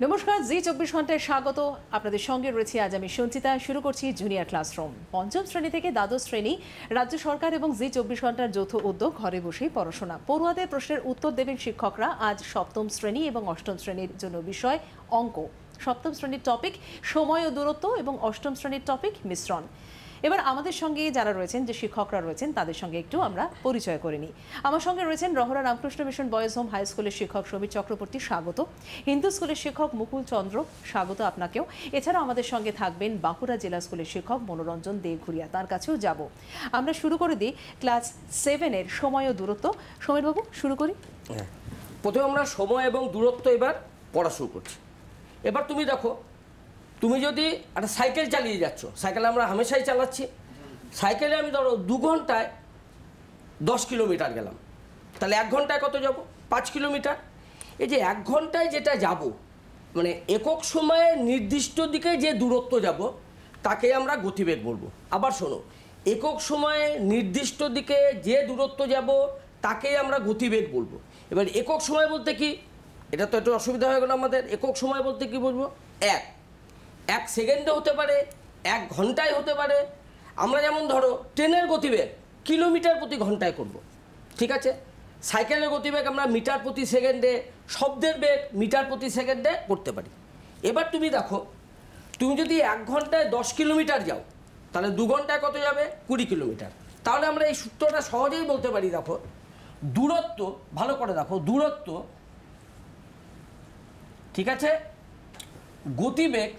নমস্কার, জি 24 ঘন্টায় স্বাগত। আপনাদের সঙ্গে রয়েছে আজ আমি সঞ্চিতা। শুরু করছি জুনিয়র ক্লাসরুম। পঞ্চম শ্রেণী থেকে দ্বাদশ শ্রেণী রাজ্য সরকার এবং জি 24 ঘন্টার যৌথ উদ্যোগ ঘরে বসেই পড়াশোনা। পড়ুয়াদের প্রশ্নের উত্তর দেবেন শিক্ষকরা। আজ সপ্তম শ্রেণী এবং অষ্টম শ্রেণীর জন্য বিষয় অঙ্ক। সপ্তম শ্রেণীর টপিক সময় ও দূরত্ব এবং অষ্টম শ্রেণীর টপিক মিশ্রণ। এবার আমাদের সঙ্গে যারা রয়েছেন, যে শিক্ষকরা রয়েছেন, তাদের সঙ্গে একটু আমরা পরিচয় করে নিই। আমার সঙ্গে রয়েছেন Rahara Ramakrishna mission boys home high স্কুলের শিক্ষক সমীর চক্রবর্তী, স্বাগত। হিন্দু স্কুলের শিক্ষক মুকুল চন্দ্র, স্বাগত আপনাকেও। এছাড়াও আমাদের সঙ্গে থাকবেন বাঁকুড়া জেলা স্কুলের শিক্ষক মনোরঞ্জন দেঘুরিয়া, তার কাছেও যাব। আমরা শুরু করে দিই ক্লাস 7-এর সময় ও দূরত্ব। সমীরবাবু, শুরু করি। প্রথমে আমরা সময় এবং দূরত্ব এবার পড়া শুরু করছি। এবার তুমি দেখো, তুমি যদি একটা সাইকেল চালিয়ে যাচ্ছ, সাইকেল আমরা হামেশাই চালাচ্ছি, সাইকেলে আমি ধরো 2 ঘন্টায় 10 কিলোমিটার গেলাম, তাহলে 1 ঘন্টায় কত যাব? 5 কিলোমিটার। এই যে 1 ঘন্টায় যেটা যাব, মানে একক সময়ে নির্দিষ্ট দিকে যে দূরত্ব যাব তাকে আমরা গতিবেগ বলবো। আবার শোনো, একক সময়ে নির্দিষ্ট দিকে যে দূরত্ব যাব তাকেই আমরা গতিবেগ বলবো। এবার একক সময় বলতে কি, এটা তো একটু অসুবিধা হয়ে গেল আমাদের। একক সময় বলতে কি বলবো? এক সেকেন্ডে হতে পারে, 1 ঘন্টায় হতে পারে। আমরা যেমন ধরো ট্রেনের গতিবেগ কিলোমিটার প্রতি ঘন্টায় করব, ঠিক আছে? সাইকেলের গতিবেগ আমরা মিটার প্রতি সেকেন্ডে, শব্দের বেগ মিটার প্রতি সেকেন্ডে করতে পারি। এবার তুমি দেখো, তুমি যদি 1 ঘন্টায় 10 কিলোমিটার যাও, তাহলে 2 ঘন্টায় কত যাবে? 20 কিলোমিটার। তাহলে আমরা এই সূত্রটা সহজেই বলতে পারি। দেখো, দূরত্ব, ভালো করে দেখো, দূরত্ব, ঠিক আছে, গতিবেগ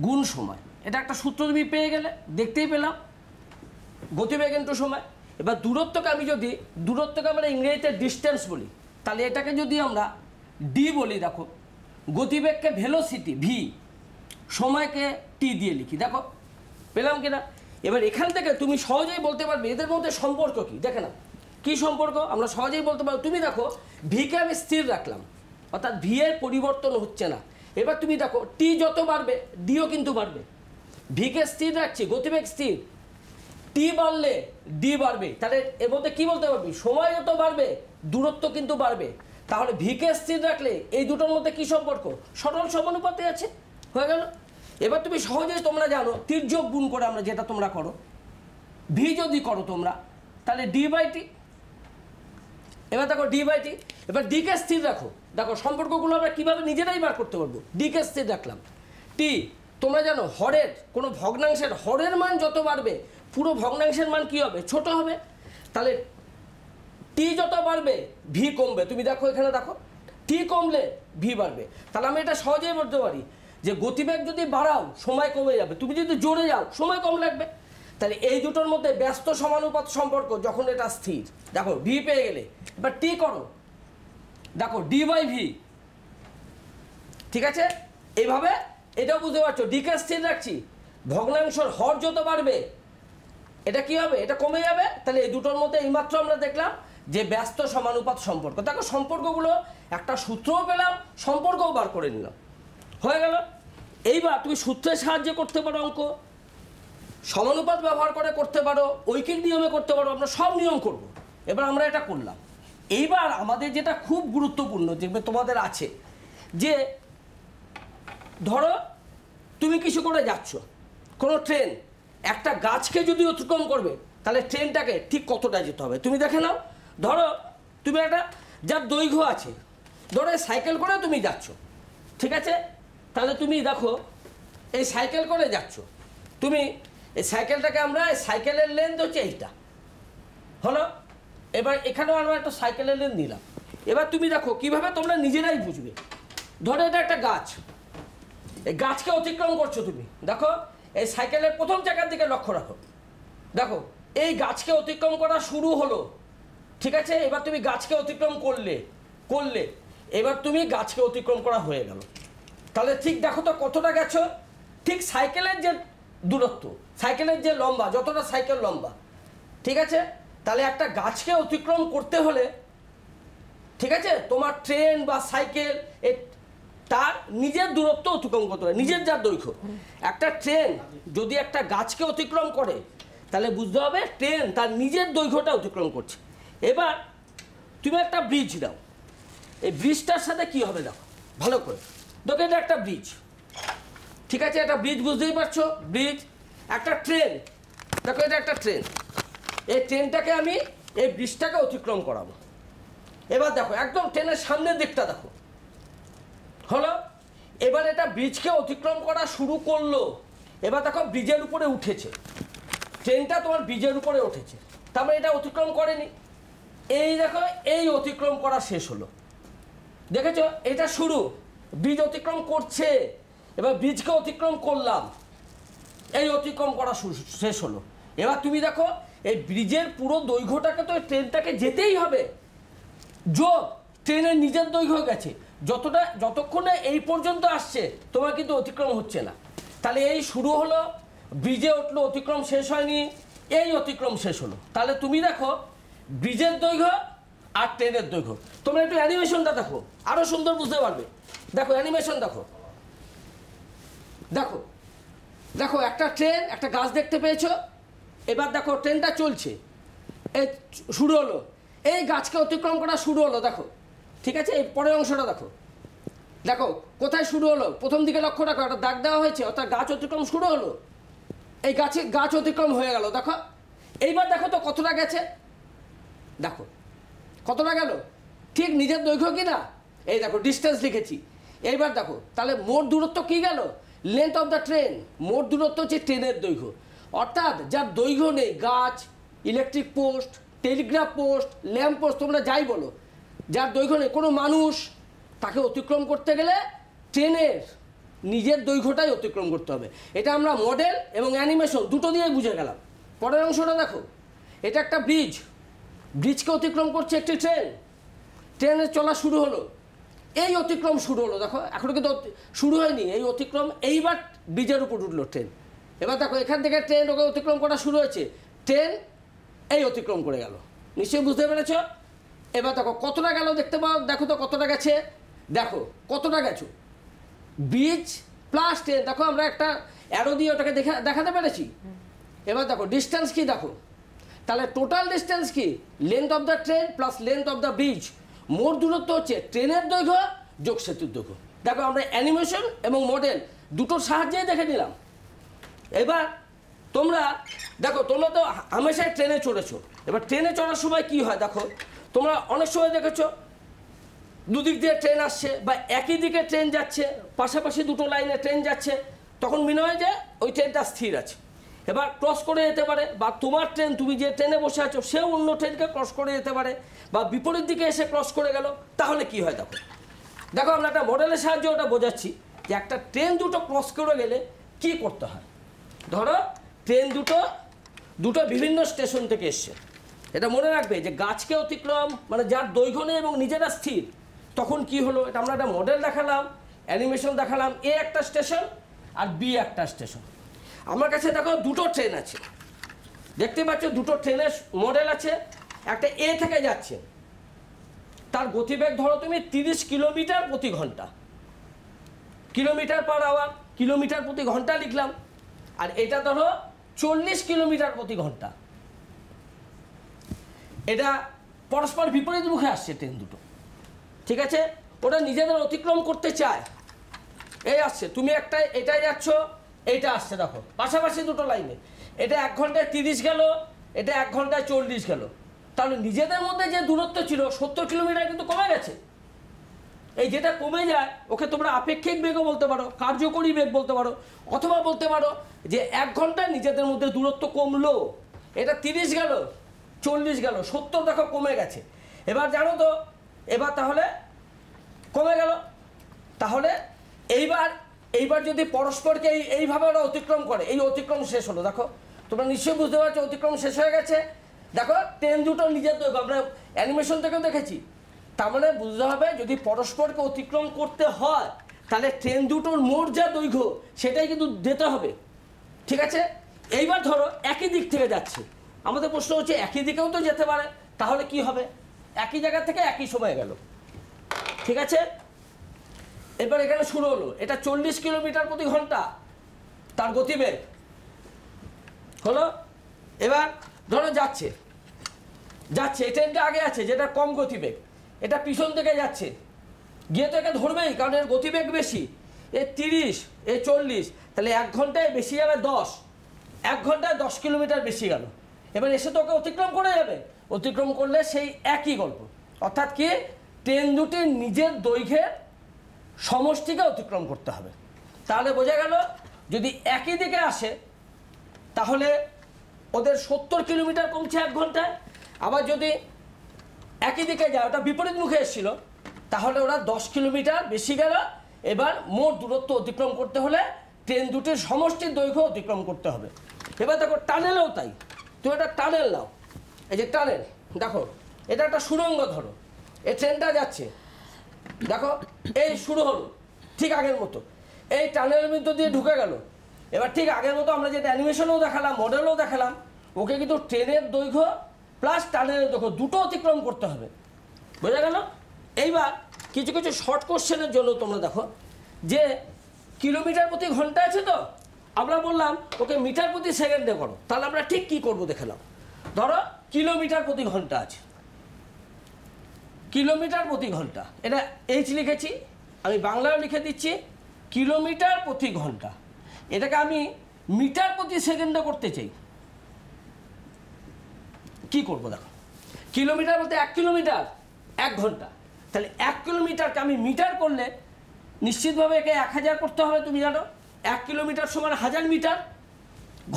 গুণ সময়। এটা একটা সূত্র তুমি পেয়ে গেলে, দেখতেই পেলাম, গতিবেগ ইন্টু সময়। এবার দূরত্বকে আমরা ইংরেজিতে ডিস্টেন্স বলি, তাহলে এটাকে যদি আমরা ডি বলি, দেখো গতিবেগকে ভেলোসিটি ভি, সময়কে টি দিয়ে লিখি, দেখো পেলাম কিনা? এবার এখান থেকে তুমি সহজেই বলতে পারবে এদের মধ্যে সম্পর্ক কি। দেখে না কি সম্পর্ক, আমরা সহজেই বলতে পারবো। তুমি দেখো, ভিকে আমি স্থির রাখলাম, অর্থাৎ ভি এর পরিবর্তন হচ্ছে না। এবার তুমি দেখো, টি যত বাড়বে ডিও কিন্তু বাড়বে। ভিকে স্থির রাখছি, গতিবেগ স্থির, টি বাড়লে ডি বাড়বে। তাহলে এর মধ্যে কি বলতে পারবি? সময় যত বাড়বে দূরত্ব কিন্তু বাড়বে। তাহলে ভিকে স্থির রাখলে এই দুটোর মধ্যে কি সম্পর্ক? সরল সমানুপাতে আছে, হয়ে গেল। এবার তুমি সহজেই তোমরা জানো, তির্যক গুণ করে আমরা যেটা তোমরা করো, ভি যদি করো তোমরা, তাহলে ডি বাই টি। এবার দেখো ডি বাই টি। এবার ডিকে স্থির রাখো, দেখো সম্পর্কগুলো আমরা কীভাবে নিজেরাই বার করতে পারবো। ডিকে স্থির রাখলাম, টি, তোমরা জানো হরের কোনো ভগ্নাংশের হরের মান যত বাড়বে পুরো ভগ্নাংশের মান কি হবে? ছোট হবে। তাহলে টি যত বাড়বে ভি কমবে। তুমি দেখো এখানে দেখো, টি কমলে ভি বাড়বে। তাহলে আমি এটা সহজেই বলতে পারি যে গতিবেগ যদি বাড়াও সময় কমে যাবে, তুমি যদি জোরে যাও সময় কম লাগবে। তাহলে এই দুটোর মধ্যে ব্যস্ত সমানুপাত সম্পর্ক যখন এটা স্থির। দেখো ভি পেয়ে গেলে, এবার টি করো, দেখো ডি বাই ভি, ঠিক আছে? এইভাবে এটাও বুঝতে পারছো, ডিকে স্থির রাখছি, ভগ্নাংশের হর যত বাড়বে এটা কি হবে? এটা কমে যাবে। তাহলে এই দুটোর মধ্যে এইমাত্র আমরা দেখলাম যে ব্যস্ত সমানুপাত সম্পর্ক। দেখো সম্পর্কগুলো একটা সূত্রও পেলাম, সম্পর্কও বার করে নিলাম, হয়ে গেল। এইবার তুমি সূত্রের সাহায্যে করতে পারো অঙ্ক, সমানুপাত ব্যবহার করে করতে পারো, ঐকিক নিয়মে করতে পারো, আমরা সব নিয়ম করব। এবার আমরা এটা করলাম। এইবার আমাদের যেটা খুব গুরুত্বপূর্ণ যেগুলো তোমাদের আছে, যে ধরো তুমি কিছু করে যাচ্ছ, কোনো ট্রেন একটা গাছকে যদি অতিক্রম করবে, তাহলে ট্রেনটাকে ঠিক কতটা যেতে হবে তুমি দেখে নাও। ধরো তুমি একটা যার দৈর্ঘ্য আছে, ধরো সাইকেল করে তুমি যাচ্ছ, ঠিক আছে? তাহলে তুমি দেখো এই সাইকেল করে যাচ্ছ, তুমি এই সাইকেলটাকে আমরা, এই সাইকেলের লেন্থ হচ্ছে এইটা, হলো। এবার এখানেও আমরা একটা সাইকেলের লেন্থ নিলাম। এবার তুমি দেখো কিভাবে তোমরা নিজেরাই বুঝবে। ধরো এটা একটা গাছ, এই গাছকে অতিক্রম করছো তুমি, দেখো এই সাইকেলের প্রথম চাকার দিকে লক্ষ্য রাখো, দেখো এই গাছকে অতিক্রম করা শুরু হলো, ঠিক আছে? এবার তুমি গাছকে অতিক্রম করলে এবার তুমি গাছকে অতিক্রম করা হয়ে গেল। তাহলে ঠিক দেখো তো কতটা গেছো, ঠিক সাইকেলের যে দূরত্ব, সাইকেলের যে লম্বা, যতটা সাইকেল লম্বা, ঠিক আছে? তাহলে একটা গাছকে অতিক্রম করতে হলে, ঠিক আছে, তোমার ট্রেন বা সাইকেল তার নিজের দূরত্ব অতিক্রম করতে হবে, নিজের যার দৈর্ঘ্য। একটা ট্রেন যদি একটা গাছকে অতিক্রম করে, তাহলে বুঝতে হবে ট্রেন তার নিজের দৈর্ঘ্যটা অতিক্রম করছে। এবার তুমি একটা ব্রিজ দাও, এই ব্রিজটার সাথে কি হবে দেখো ভালো করে। দেখো এটা একটা ব্রিজ, ঠিক আছে, একটা ব্রিজ বুঝতেই পারছো, ব্রিজ। একটা ট্রেন, দেখো এটা একটা ট্রেন, এই ট্রেনটাকে আমি এই ব্রিজটাকে অতিক্রম করাবো। এবার দেখো একদম ট্রেনের সামনের দিকটা দেখো হলো। এবার এটা ব্রিজকে অতিক্রম করা শুরু করলো। এবার দেখো ব্রিজের উপরে উঠেছে, ট্রেনটা তোমার ব্রিজের উপরে উঠেছে, তারপরে এটা অতিক্রম করেনি। এই দেখো এই অতিক্রম করা শেষ হলো, দেখেছো এটা শুরু, ব্রিজ অতিক্রম করছে। এবার ব্রিজকে অতিক্রম করলাম, এই অতিক্রম করা শেষ হলো। এবার তুমি দেখো এই ব্রিজের পুরো দৈর্ঘ্যটাকে তো ট্রেনটাকে যেতেই হবে, যোগ ট্রেনের নিজের দৈর্ঘ্য গেছে, যতক্ষণে এই পর্যন্ত আসছে তোমার কিন্তু অতিক্রম হচ্ছে না। তাহলে এই শুরু হলো, ব্রিজে উঠলো, অতিক্রম শেষ হয়নি, এই অতিক্রম শেষ হলো। তাহলে তুমি দেখো ব্রিজের দৈর্ঘ্য আর ট্রেনের দৈর্ঘ্য। তোমরা একটু অ্যানিমেশনটা দেখো, আরো সুন্দর বুঝতে পারবে। দেখো অ্যানিমেশন দেখো, দেখো দেখো একটা ট্রেন, একটা গাছ দেখতে পেয়েছো। এবার দেখো ট্রেনটা চলছে, এই শুরু হলো, এই গাছকে অতিক্রম করা শুরু হলো, দেখো ঠিক আছে। এই পরের অংশটা দেখো, দেখো কোথায় শুরু হলো, প্রথম দিকে লক্ষ্য রাখো, একটা দাগ দেওয়া হয়েছে, অর্থাৎ গাছ অতিক্রম শুরু হলো। এই গাছ অতিক্রম হয়ে গেল, দেখো। এইবার দেখো তো কতটা গেছে, দেখো কতটা গেল, ঠিক নিজের দৈর্ঘ্য কি না, এই দেখো ডিস্টেন্স লিখেছি। এইবার দেখো তাহলে মোট দূরত্ব কি গেল, লেন্থ অফ দ্য ট্রেন, মোট দূরত্ব হচ্ছে ট্রেনের দৈর্ঘ্য। অর্থাৎ যার দৈর্ঘ্য নেই, গাছ, electric post, Telegraph post, lamp post, তোমরা যাই বলো, যার দৈর্ঘ্য নেই, কোনো মানুষ, তাকে অতিক্রম করতে গেলে ট্রেনের নিজের দৈর্ঘ্যটাই অতিক্রম করতে হবে। এটা আমরা মডেল এবং অ্যানিমেশন দুটো দিয়ে বুঝে গেলাম। পরের অংশটা দেখো, এটা একটা ব্রিজ, ব্রিজকে অতিক্রম করছে একটি ট্রেন, ট্রেনের চলা শুরু হলো, এই অতিক্রম শুরু হলো, দেখো এখনো কিন্তু শুরু হয়নি, এই অতিক্রম। এইবার ব্রিজের উপর উঠলো ট্রেন। এবার দেখো এখান থেকে ট্রেন ওকে অতিক্রম করা শুরু হয়েছে, ট্রেন এই অতিক্রম করে গেল, নিশ্চয়ই বুঝতে পেরেছ। এবার দেখো কতটা গেল, দেখতে পাও, দেখো তো কতটা গেছে, দেখো কতটা গেছো, ব্রিজ প্লাস ট্রেন। দেখো আমরা একটা অ্যারো দিয়ে ওটাকে দেখাতে পেরেছি। এবার দেখো ডিস্টেন্স কি, দেখো তাহলে টোটাল ডিস্টেন্স কি, length of the train plus length of the bridge. মোট দূরত্ব হচ্ছে ট্রেনের দৈর্ঘ্য যোগ সেতুর দৈর্ঘ্য। দেখো আমরা অ্যানিমেশন এবং মডেল দুটোর সাহায্যেই দেখে নিলাম। এবার তোমরা দেখো, তোমরা তো হামেশাই ট্রেনে চড়েছো। এবার ট্রেনে চড়ার সময় কি হয়, দেখো তোমরা অনেক সময় দেখেছো দুদিক দিয়ে ট্রেন আসছে বা একই দিকে ট্রেন যাচ্ছে, পাশাপাশি দুটো লাইনে ট্রেন যাচ্ছে, তখন মনে হয় যে ওই ট্রেনটা স্থির আছে। এবার ক্রস করে যেতে পারে, বা তোমার ট্রেন, তুমি যে ট্রেনে বসে আছো সেও অন্য ট্রেনকে ক্রস করে যেতে পারে, বা বিপরীত দিকে এসে ক্রস করে গেল। তাহলে কি হয় দেখো, দেখো আমরা একটা মডেলের সাহায্যে ওটা বোঝাচ্ছি যে একটা ট্রেন দুটো ক্রস করে গেলে কি করতে হয়। ধরো ট্রেন দুটো বিভিন্ন স্টেশন থেকে এসছে, এটা মনে রাখবে যে গাছকে অতিক্রম মানে যার দৈর্ঘ্য নেই এবং নিজেরা স্থির, তখন কি হলো, এটা আমরা একটা মডেল দেখালাম, অ্যানিমেশন দেখালাম। এ একটা স্টেশন আর বি একটা স্টেশন। আমার কাছে দেখো দুটো ট্রেন আছে, দেখতে পাচ্ছ দুটো ট্রেনের মডেল আছে। একটা এ থেকে যাচ্ছে, তার গতিবেগ ধরো তুমি 30 কিলোমিটার প্রতি ঘন্টা, কিলোমিটার পার আওয়ার, কিলোমিটার প্রতি ঘন্টা লিখলাম। আর এটা ধরো 40 কিলোমিটার প্রতি ঘন্টা। এটা পরস্পর বিপরীত মুখে আসছে ট্রেন দুটো, ঠিক আছে। ওটা নিজেদের অতিক্রম করতে চায়, এই আসছে, তুমি একটা এটাই যাচ্ছ, এইটা আসছে, দেখো পাশাপাশি দুটো লাইনে। এটা 1 ঘন্টায় 30 গেল, এটা 1 ঘন্টায় 40 গেল। তাহলে নিজেদের মধ্যে যে দূরত্ব ছিল 70 কিলোমিটার কিন্তু কমে গেছে। এই যেটা কমে যায় ওকে তোমরা আপেক্ষিক বেগও বলতে পারো, কার্যকরী বেগ বলতে পারো, অথবা বলতে পারো যে 1 ঘন্টায় নিজেদের মধ্যে দূরত্ব কমলো। এটা 30 গেল, 40 গেল, 70 দেখো কমে গেছে। এবার জানো তো, এবার তাহলে কমে গেল, তাহলে এইবার যদি পরস্পরকে এইভাবে ওরা অতিক্রম করে, এই অতিক্রম শেষ হলো। দেখো তোমরা নিশ্চয়ই বুঝতে পারছো অতিক্রম শেষ হয়ে গেছে। দেখো ট্রেন দুটো নিজের দৈর্ঘ্য, আমরা অ্যানিমেশন থেকেও দেখেছি। তার মানে বুঝতে হবে যদি পরস্পরকে অতিক্রম করতে হয় তাহলে ট্রেন দুটোর মোট যা দৈর্ঘ্য সেটাই কিন্তু যেতে হবে, ঠিক আছে। এইবার ধরো একই দিক থেকে যাচ্ছে, আমাদের প্রশ্ন হচ্ছে একই দিকেও তো যেতে পারে, তাহলে কি হবে, একই জায়গা থেকে একই সময় গেল, ঠিক আছে। এবার এখানে শুরু হলো, এটা 40 কিলোমিটার প্রতি ঘন্টা তার গতিবেগ হলো। এবার ধরো যাচ্ছে, এই ট্রেনটা আগে আছে যেটা কম গতিবেগ, এটা পিছন থেকে যাচ্ছে, গিয়ে তো একে ধরবেই, কারণ এর গতিবেগ বেশি। এ 30, এ 40, তাহলে 1 ঘন্টায় বেশি যাবে 10, 1 ঘন্টায় 10 কিলোমিটার বেশি গেল। এবার এসে তো ওকে অতিক্রম করে যাবে, অতিক্রম করলে সেই একই গল্প, অর্থাৎ কি ট্রেন দুটির নিজের দৈর্ঘ্যের সমষ্টিকে অতিক্রম করতে হবে। তাহলে বোঝা গেল যদি একই দিকে আসে তাহলে ওদের 70 কিলোমিটার কমছে 1 ঘন্টায়, আবার যদি একই দিকে যায়, ওটা বিপরীত মুখে এসেছিল, তাহলে ওরা 10 কিলোমিটার বেশি গেল। এবার মোট দূরত্ব অতিক্রম করতে হলে ট্রেন দুটির সমষ্টির দৈর্ঘ্য অতিক্রম করতে হবে। এবার দেখো টানেলেও তাই, তুমি একটা টানেল নাও, এই যে টানেল দেখো, এটা একটা সুড়ঙ্গ ধরো, এই ট্রেনটা যাচ্ছে, দেখো এই শুরু হলো ঠিক আগের মতো, এই টানেলের মধ্য দিয়ে ঢুকে গেল। এবার ঠিক আগের মতো আমরা যেটা অ্যানিমেশনেও দেখালাম, মডেলেও দেখালাম, ওকে কিন্তু ট্রেনের দৈর্ঘ্য প্লাস টানেলের দৈর্ঘ্য দুটো অতিক্রম করতে হবে, বোঝা গেল। এইবার কিছু কিছু শর্ট কোশ্চেনের জন্য তোমরা দেখো যে কিলোমিটার প্রতি ঘন্টা আছে, তো আমরা বললাম ওকে মিটার প্রতি সেকেন্ডে করো, তাহলে আমরা ঠিক কি করব দেখে নাও। ধরো কিলোমিটার প্রতি ঘন্টা আছে, কিলোমিটার প্রতি ঘন্টা, এটা এইচ লিখেছি, আমি বাংলায় লিখে দিচ্ছি কিলোমিটার প্রতি ঘন্টা। এটাকে আমি মিটার প্রতি সেকেন্ডে করতে চাই, কি করব দেখো। কিলোমিটার বলতে 1 কিলোমিটার 1 ঘন্টা, তাহলে 1 কিলোমিটারকে আমি মিটার করলে নিশ্চিতভাবে একে 1000 করতে হবে, তুমি জানো 1 কিলোমিটার সমান 1000 মিটার।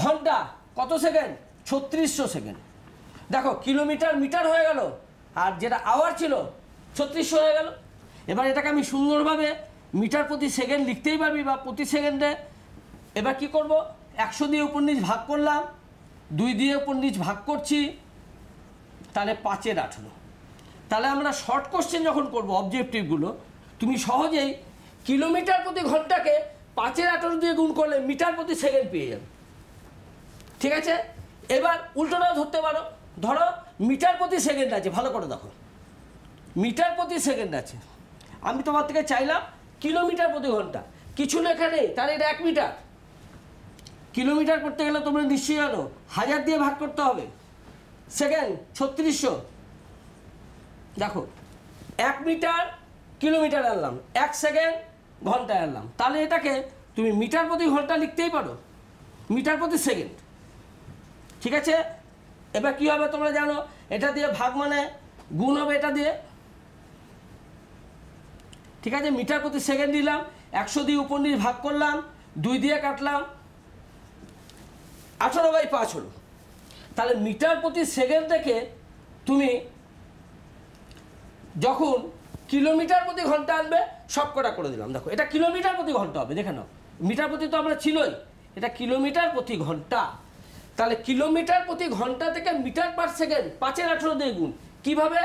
ঘন্টা কত সেকেন্ড? 3600 সেকেন্ড। দেখো কিলোমিটার মিটার হয়ে গেল, আর যেটা আওয়ার ছিল 3600 হয়ে গেল। এবার এটাকে আমি সুন্দরভাবে মিটার প্রতি সেকেন্ড লিখতেই পারবি, বা প্রতি সেকেন্ডে। এবার কি করব, 100 দিয়ে উপর নিচ ভাগ করলাম, 2 দিয়ে উপর নিচ ভাগ করছি, তাহলে 5 এর 18। তাহলে আমরা শর্ট কোশ্চেন যখন করব অবজেক্টিভগুলো, তুমি সহজেই কিলোমিটার প্রতি ঘন্টাকে 5 এর 18 দিয়ে গুণ করলে মিটার প্রতি সেকেন্ড পেয়ে যাবে, ঠিক আছে। এবার উল্টোটাও ধরতে পারো, ধরো মিটার প্রতি সেকেন্ড আছে, ভালো করে দেখো মিটার প্রতি সেকেন্ড আছে, আমি তোমার থেকে চাইলাম কিলোমিটার প্রতি ঘন্টা, কিছু লেখা নেই, তাহলে এটা 1 মিটার। কিলোমিটার করতে গেলে তোমরা নিশ্চয়ই জানো 1000 দিয়ে ভাগ করতে হবে, সেকেন্ড 3600। দেখো 1 মিটার কিলোমিটার আনলাম, 1 সেকেন্ড ঘন্টায় আনলাম, তাহলে এটাকে তুমি মিটার প্রতি ঘন্টা লিখতেই পারো, মিটার প্রতি সেকেন্ড, ঠিক আছে। এবার কি হবে তোমরা জানো, এটা দিয়ে ভাগ মানে গুণ হবে এটা দিয়ে, ঠিক আছে। মিটার প্রতি সেকেন্ড দিলাম, 100 দিয়ে উপর নিচ ভাগ করলাম, 2 দিয়ে কাটলাম, 18/5 হলো। তাহলে মিটার প্রতি সেকেন্ড থেকে তুমি যখন কিলোমিটার প্রতি ঘন্টা আনবে সব কটা করে দিলাম। দেখো এটা কিলোমিটার প্রতি ঘন্টা হবে, দেখে নাও, মিটার প্রতি তো আমরা ছিলই, এটা কিলোমিটার প্রতি ঘন্টা। তাহলে কিলোমিটার প্রতি ঘন্টা থেকে মিটার পার সেকেন্ড 5 এর 18 দিয়ে গুণ, কিভাবে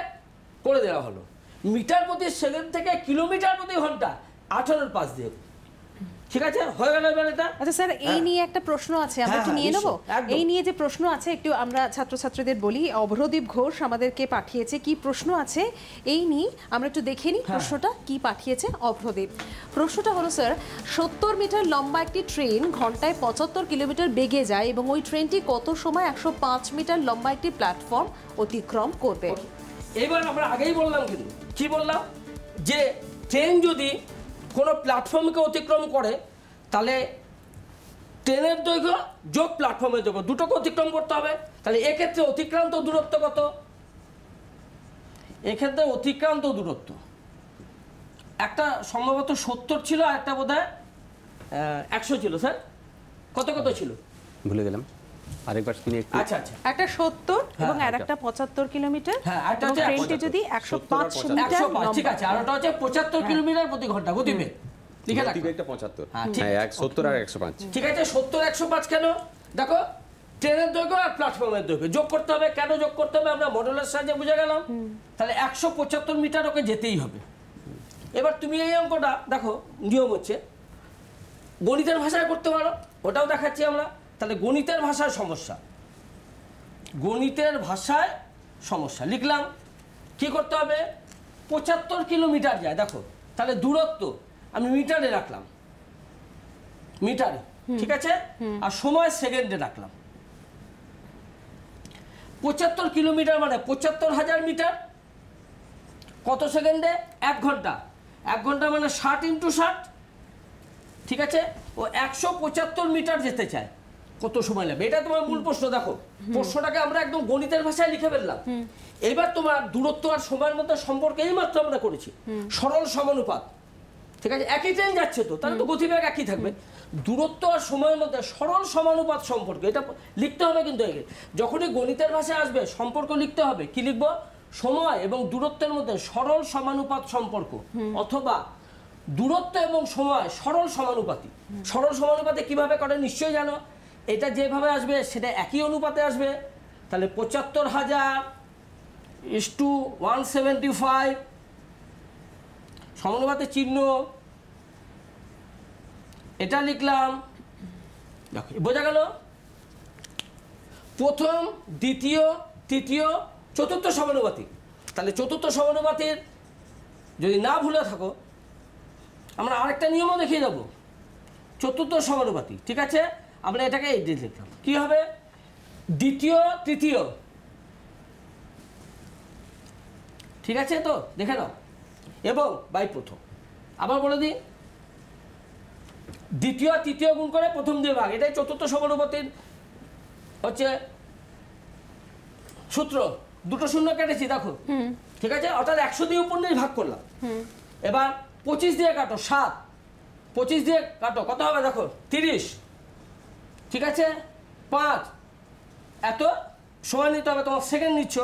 করে দেওয়া হলো, মিটার প্রতি সেকেন্ড থেকে কিলোমিটার প্রতি ঘন্টা 18 এর 5 দিয়ে, ঠিক আছে, হয়ে গেল। এবার এটা আচ্ছা স্যার, এই নিয়ে একটা প্রশ্ন আছে, আমরা একটু নিয়ে নেব। এই নিয়ে যে প্রশ্ন আছে একটু আমরা ছাত্রছাত্রীদের বলি। অভ্রদীপ ঘোষ আমাদেরকে পাঠিয়েছে কি প্রশ্ন আছে এই নিয়ে, আমরা একটু দেখে নিই প্রশ্নটা কি পাঠিয়েছে অভ্রদীপ। প্রশ্নটা হলো স্যার, 70 মিটার লম্বা একটি ট্রেন ঘন্টায় 75 কিলোমিটার বেগে যায় এবং ওই ট্রেনটি কত সময় 105 মিটার লম্বা একটি প্ল্যাটফর্ম অতিক্রম করবে? এবার আমরা আগেই বললাম, কিন্তু কি বললাম, যে ট্রেন যদি কোনো প্ল্যাটফর্মকে অতিক্রম করে তাহলে ট্রেনের দৈর্ঘ্য যোগ প্ল্যাটফর্মের দৈর্ঘ্য দুটোকে অতিক্রম করতে হবে। তাহলে এক্ষেত্রে অতিক্রান্ত দূরত্ব কত? এক্ষেত্রে অতিক্রান্ত দূরত্ব একটা সম্ভবত 70 ছিল, আর একটা বোধহয় 100 ছিল। স্যার কত কত ছিল ভুলে গেলাম, আরেকবার শুনি একটু। আচ্ছা আচ্ছা, একটা 70 এবং আরেকটা 75 কিলোমিটার, হ্যাঁ একটা হচ্ছে ট্রেনটি যদি 105 মিটার 105, ঠিক আছে, আর ওটা হচ্ছে 75 কিলোমিটার প্রতি ঘন্টা গতিবেগ, লিখে রাখো। একটা 75, হ্যাঁ ঠিক হ্যাঁ 70 আর 105, ঠিক আছে। 70 105 কেন? দেখো ট্রেনের দৈর্ঘ্য আর প্ল্যাটফর্মের দৈর্ঘ্য যোগ করতে হবে। কেন যোগ করতে হবে আমরা মডেলের সাহায্যে বুঝে গেলাম। তাহলে 175 মিটার ওকে যেতেই হবে। এবার তুমি এই অঙ্কটা দেখো, নিয়ম হচ্ছে গণিতের ভাষায় করতে পারো, ওটাও দেখাচ্ছি আমরা। তাহলে গণিতের ভাষায় সমস্যা, গণিতের ভাষায় সমস্যা লিখলাম। কি করতে হবে, 75 কিলোমিটার যায়, দেখো তাহলে দূরত্ব আমি মিটারে রাখলাম, মিটারে, ঠিক আছে, আর সময় সেকেন্ডে রাখলাম। 75 কিলোমিটার মানে 75,000 মিটার, কত সেকেন্ডে? 1 ঘন্টা। 1 ঘন্টা মানে 60 × 60, ঠিক আছে, ও 175 মিটার যেতে চায়, কত সময় লাগবে? এটা তোমার মূল প্রশ্ন। দেখো প্রশ্নটাকে আমরা একদম গণিতের ভাষায় লিখে ফেললাম। এবার তোমার দূরত্ব আর সময়ের মধ্যে সম্পর্ক এই মাত্র আমরা করেছি, সরল সমানুপাত, ঠিক আছে, একই ট্রেন যাচ্ছে তো, তাহলে তো গতিবেগ একই থাকবে। দূরত্ব আর সময়ের মধ্যে সরল সমানুপাত সম্পর্ক, এটা লিখতে হবে। কিন্তু যখনই গণিতের ভাষায় আসবে সম্পর্ক লিখতে হবে, কি লিখবো? সময় এবং দূরত্বের মধ্যে সরল সমানুপাত সম্পর্ক, অথবা দূরত্ব এবং সময় সরল সমানুপাতি। সরল সমানুপাতে কিভাবে করে নিশ্চয়ই জানো, এটা যেভাবে আসবে সেটা একই অনুপাতে আসবে। তাহলে ৭৫,০০০ = 175, সমানুপাতের চিহ্ন এটা লিখলাম, দেখো বোঝা গেল? প্রথম, দ্বিতীয়, তৃতীয়, চতুর্থ সমানুপাতি। তাহলে চতুর্থ সমানুপাতির যদি না ভুলে থাকো, আমরা আরেকটা নিয়মও দেখিয়ে দেবো। চতুর্থ সমানুপাতি, ঠিক আছে, আমরা এটাকে এই দিয়ে লিখলাম। কী হবে? দ্বিতীয়, তৃতীয়, ঠিক আছে তো, দেখে নাও, এবং বাই প্রথম। আবার বলে দিই, দ্বিতীয় তৃতীয় গুণ করে প্রথম 2 ভাগ, এটাই চতুর্থ সমানুপাতির হচ্ছে সূত্র। 2টো শূন্য কেটেছি, দেখো, ঠিক আছে, অর্থাৎ 100 দিয়ে উপর দিয়ে ভাগ করলাম। এবার 25 দিয়ে কাটো, 7, 25 দিয়ে কাটো, কত হবে? দেখো 30, ঠিক আছে, 5, এত সময় নিতে হবে, তোমার সেকেন্ড নিচ্ছ,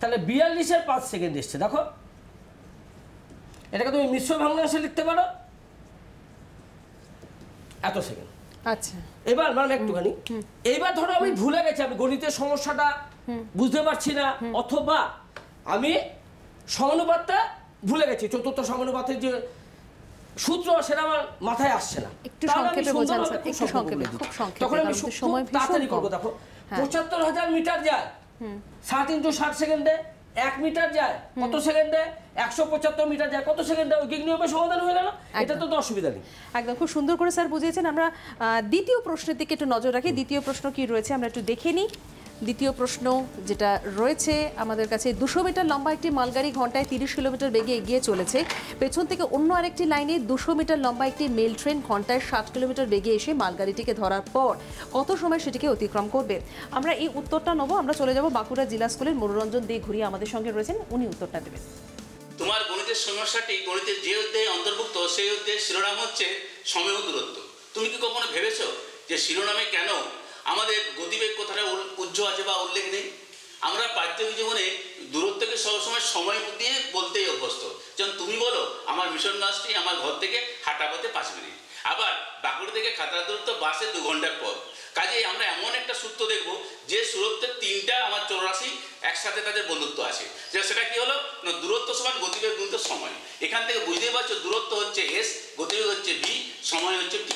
তাহলে 42-এর 5 সেকেন্ড এসছে। দেখো এটাকে তুমি মিশ্র ভগ্নাংশে লিখতে পারো, এত সেকেন্ড। আচ্ছা, এবার মানে একটুখানি, এইবার ধরো আমি ভুলে গেছি, আমি গণিতের সমস্যাটা বুঝতে পারছি না, অথবা আমি সমানুপাতটা ভুলে গেছি, চতুর্থ সমানুপাতের যে সূত্র সেটা আমার মাথায় আসছে না। একটু সংক্ষেপে বোঝান স্যার, একটু সংক্ষেপে, খুব সংক্ষেপে, তখন আমি সময় তাড়াতাড়ি করবো। দেখো ৭৫,০০০ মিটার যায় 60 × 60 সেকেন্ডে, 1 মিটার যায় কত সেকেন্ডে, 175 মিটার যায় কত সেকেন্ডে, ঐকিক নিয়মে সমাধান হয়ে গেল। এটা তো অসুবিধা নেই। একদম খুব সুন্দর করে স্যার বুঝিয়েছেন। আমরা দ্বিতীয় প্রশ্নের দিকে একটু নজর রাখি। দ্বিতীয় প্রশ্ন কি রয়েছে আমরা একটু দেখে নিই। দ্বিতীয় প্রশ্ন যেটা রয়েছে আমাদের কাছে, 200 মিটার লম্বা একটি মালগাড়ি ঘন্টায় 30 কিলোমিটার বেগে এগিয়ে চলেছে। পেছন থেকে অন্য আরেকটি লাইনে 200 মিটার লম্বা একটি মেল ট্রেন ঘন্টায় 60 কিলোমিটার বেগে এসে মালগাড়িটিকে ধরার পর কত সময় সেটিকে অতিক্রম করবে? আমরা এই উত্তরটা নেব। আমরা চলে যাব বাঁকুড়া জেলা স্কুলের মনোরঞ্জন দে ঘুরিয়ে আমাদের সঙ্গে রয়েছেন, উনি উত্তরটা দেবেন। তোমার গণিতের সমস্যাটি গণিতের যে অধ্যায়ে অন্তর্ভুক্ত, সেই অধ্যায়ের শিরোনাম হচ্ছে সময় ও দূরত্ব। তুমি কি কখনো ভেবেছো যে শিরোনামে কেন আমাদের গতিবেগ কথাটা উজ্জ্ব আছে বা উল্লেখ নেই? আমরা প্রাত্যহিক জীবনে দূরত্বকে সবসময় সময় দিয়ে বলতেই অভ্যস্ত। যেমন তুমি বলো আমার মিশনগঞ্জটি আমার ঘর থেকে হাঁটা পথে 5 মিনিট, আবার বাঁকুড়া থেকে খাতড়া দূরত্ব বাসে 2 ঘন্টার পথ। কাজেই আমরা এমন একটা সূত্র দেখব যে সূত্রের 3টা আমার 84 একসাথে তাদের বন্ধুত্ব আছে। সেটা কি হলো না, দূরত্ব সমান গতিবেগ গুণিত সময়। এখান থেকে বুঝতেই পারছো দূরত্ব হচ্ছে s, গতিবেগ হচ্ছে v, সময় হচ্ছে t।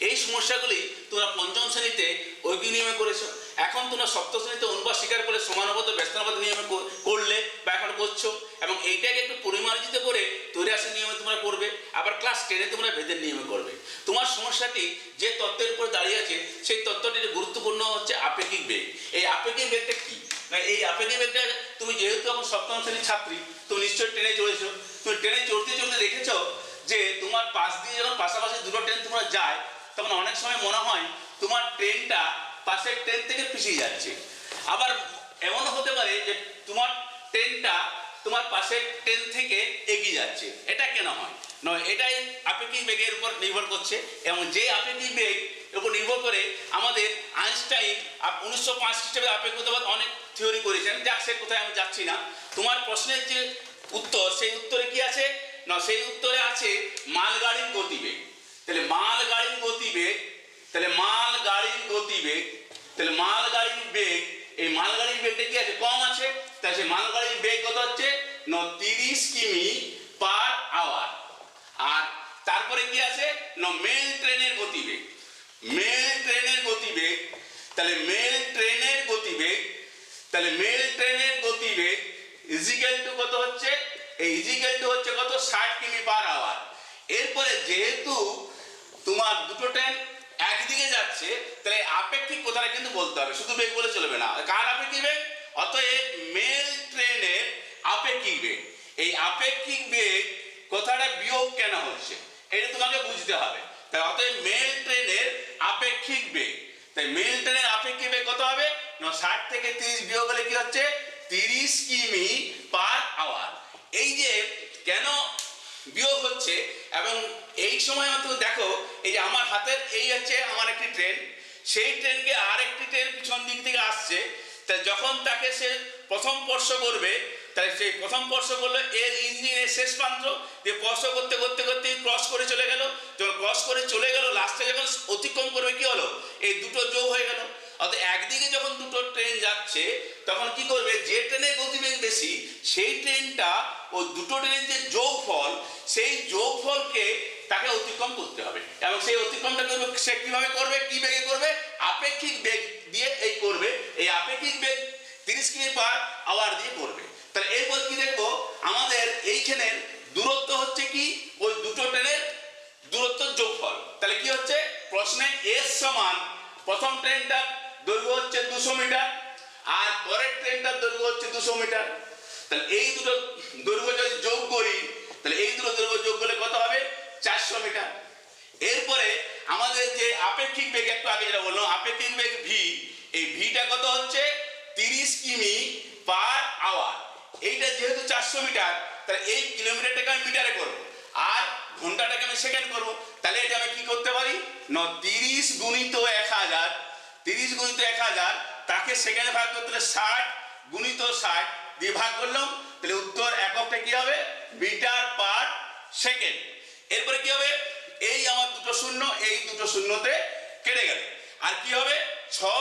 এই সমস্যাগুলি তোমরা 5ম শ্রেণীতে ঐকিক নিয়মে করেছো। এখন তোমরা 7ম শ্রেণীতে অনুপাত স্বীকার করে সমানুপাত ব্যস্তানুপাত নিয়মে করলে বা এখন করছো, এবং এইটাকে একটু পরিমার্জিত করে তৈরাসী নিয়মে তোমরা করবে। আবার ক্লাস 10-এ তোমরা ভেদের নিয়মে করবে। তোমার সমস্যাটি যে তত্ত্বের উপর দাঁড়িয়ে আছে সেই তত্ত্বটির গুরুত্বপূর্ণ হচ্ছে আপেক্ষিক বেগ। এই আপেক্ষিক বেগটা কি না, এই আপেক্ষিক বেগটা তুমি যেহেতু এখন 7ম শ্রেণীর ছাত্রী, তুমি নিশ্চয়ই ট্রেনে চড়েছো। তুমি ট্রেনে চড়তে চড়তে দেখেছো যে তোমার পাশ দিয়ে যখন পাশাপাশি 2টো ট্রেন তোমরা যায়, তখন অনেক সময় মনে হয় তোমার ট্রেনটা পাশের ট্রেন থেকে পিছিয়ে যাচ্ছে। আবার এমনও হতে পারে যে তোমার ট্রেনটা তোমার পাশের ট্রেন থেকে এগিয়ে যাচ্ছে। এটা কেন হয়? নয়, এটাই আপেক্ষিক বেগের উপর নির্ভর করছে, এবং যে আপেক্ষিক বেগ উপর নির্ভর করে আমাদের আইনস্টাইন 1905 খ্রিস্টাব্দে আপেক্ষিকতাবাদ অনেক থিওরি করেছেন। যাক, সে কোথায় আমি যাচ্ছি না। তোমার প্রশ্নের যে উত্তর, সেই উত্তরে কি আছে না, সেই উত্তরে আছে মালগাড়ির গতিবেগ। তাহলে মালগাড়ির গতিবেগ, তাহলে মালগাড়ির গতিবেগ, তাহলে মালগাড়ির বেগ, এই মালগাড়ির বেগটা কি আছে? কম আছে। তাহলে সেই মালগাড়ির বেগ কত হচ্ছে না 30 কিমি/আওয়ার। আর তারপরে কি আছে না মেল ট্রেনের গতিবেগ, মেল ট্রেনের গতিবেগ, তাহলে মেল ট্রেনের গতিবেগ, তাহলে মেল ট্রেনের গতিবেগ ইজিক্যাল টু কত হচ্ছে? এই ইজিক্যাল টু হচ্ছে কত? 60 কিমি/আওয়ার। এরপরে যেহেতু তোমার 2টো ট্রেন একদিকে যাচ্ছে, তাহলে আপেক্ষিক কথাটা কিন্তু বলতে হবে, শুধু বেগ বলে চলবে না। কার আপেক্ষিক বেগ? অতএব মেল ট্রেনের আপেক্ষিক বেগ। এই আপেক্ষিক বেগ কথাটা বিয়োগ কেন হচ্ছে এটা তোমাকে বুঝতে হবে। তাই অতএব মেল ট্রেনের আপেক্ষিক বেগ, তাই মেল ট্রেনের আপেক্ষিক বেগ কত হবে না 60 থেকে 30 বিয়োগ হলে কি হচ্ছে 30 কিমি পার আওয়ার। এই যে কেন বিয়োগ হচ্ছে এবং এই সময় মাত্র দেখো এই যে আমার হাতের এই হচ্ছে আমার একটি ট্রেন, সেই ট্রেনকে আরেকটি ট্রেন পিছন দিক থেকে আসছে, তাই যখন তাকে সে প্রথম স্পর্শ করবে তাই সেই প্রথম স্পর্শ করলো এর ইঞ্জিনের শেষ প্রান্ত দিয়ে স্পর্শ করতে করতে করতে ক্রস করে চলে গেল, যখন ক্রস করে চলে গেল লাস্টে যখন অতিক্রম করবে কি হলো এই দুটো যোগ হয়ে গেল। অর্থাৎ একদিকে যখন দুটো ট্রেন যাচ্ছে তখন কি করবে যে ট্রেনের গতিবেগ বেশি সেই ট্রেনটা ও দুটো ট্রেনের যে যোগফল সেই যোগফলকে তাকে অতিক্রম করতে হবে এবং সেই অতিক্রমটা করবে সে কিভাবে করবে কি বেগে করবে আপেক্ষিক বেগ দিয়ে এই করবে, এই আপেক্ষিক বেগ 30 কিমি পার আওয়ার দিয়ে করবে। তাহলে এরপর কি দেখবো আমাদের এইখানের দূরত্ব হচ্ছে কি ওই দুটো ট্রেনের দূরত্ব যোগফল। তাহলে কি হচ্ছে প্রশ্নে এস সমান প্রথম ট্রেনটার দৈর্ঘ্য হচ্ছে 200 মিটার আর পরের ট্রেনটার দৈর্ঘ্য হচ্ছে 200 মিটার। তাহলে এই দুটো দৈর্ঘ্য যদি যোগ করি তাহলে এই দুটো দৈর্ঘ্য যোগ করলে কত হবে 400 মিটার। এরপরে আমাদের যে আপেক্ষিক বেগ একটু আগে যেটা বললাম আপেক্ষিক বেগ ভি, এই ভিটা কত হচ্ছে 30 কিমি পার আওয়ার। এইটা যেহেতু 400 মিটার তাহলে এই কিলোমিটারটাকে আমি মিটারে করব আর ঘন্টাটাকে আমি সেকেন্ড করব। তাহলে এটা আমি কি করতে পারি না 30 গুণিত 1000, 30 গুণিত 1000 তাকে সেকেন্ডে ভাগ করতে হলে 60 গুণিত 60 দিয়ে ভাগ করলাম, তাহলে উত্তর এককটা কি হবে মিটার পার সেকেন্ড। এরপরে কি হবে এই আমার দুটো শূন্য এই দুটো শূন্যতে কেটে গেল আর কি হবে 6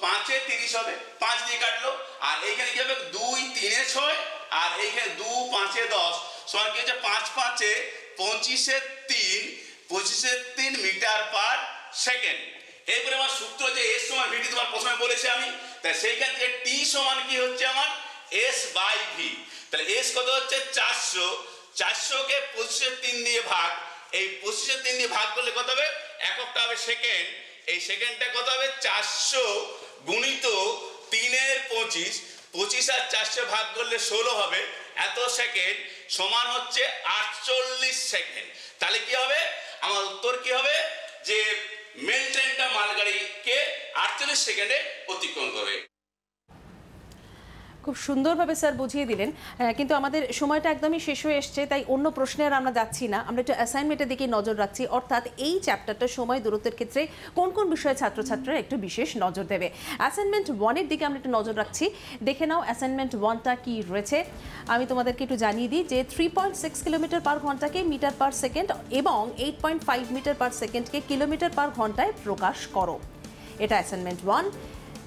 5 এ 30 হবে 5 দিয়ে কাটলো আর এইখানে কি হবে 2 3 এ 6 আর এইখানে 2 5 এ 10 সমান কি হচ্ছে 5 5 এ 25 এ 3 25 এ 3 মিটার পার সেকেন্ড। এরপরে আমার সূত্র যে s সমান v তোমার প্রথমে বলেছি আমি, তাই সেইখান থেকে t সমান কি হচ্ছে আমার s বাই v। তাহলে s কত হচ্ছে 400, 400 কে 25 এ 3 দিয়ে ভাগ, এই 25 এ 3 দিয়ে ভাগ করলে কত হবে এককটা হবে সেকেন্ড, এই সেকেন্ডটা কত হবে 400 গুণিত 3 এর 25, 25 আর 400 ভাগ করলে 16 হবে এত সেকেন্ড সমান হচ্ছে 48 সেকেন্ড। তাহলে কি হবে আমার উত্তর কি হবে যে মেল ট্রেনটা মালগাড়িকে 48 সেকেন্ডে অতিক্রম করবে। খুব সুন্দরভাবে স্যার বুঝিয়ে দিলেন, কিন্তু আমাদের সময়টা একদমই শেষ হয়ে এসছে, তাই অন্য প্রশ্নে আর আমরা যাচ্ছি না, আমরা একটু অ্যাসাইনমেন্টের দিকে নজর রাখছি। অর্থাৎ এই চ্যাপ্টারটার সময় দূরত্বের ক্ষেত্রে কোন কোন বিষয়ে ছাত্রছাত্রীরা একটু বিশেষ নজর দেবে। অ্যাসাইনমেন্ট 1-এর দিকে আমরা একটু নজর রাখছি। দেখে নাও অ্যাসাইনমেন্ট 1টা কি রয়েছে। আমি তোমাদেরকে একটু জানিয়ে দিই যে 3.6 কিলোমিটার পার ঘন্টাকে মিটার পার সেকেন্ড এবং 8.5 মিটার পার সেকেন্ডকে কিলোমিটার পার ঘন্টায় প্রকাশ করো। এটা অ্যাসাইনমেন্ট 1,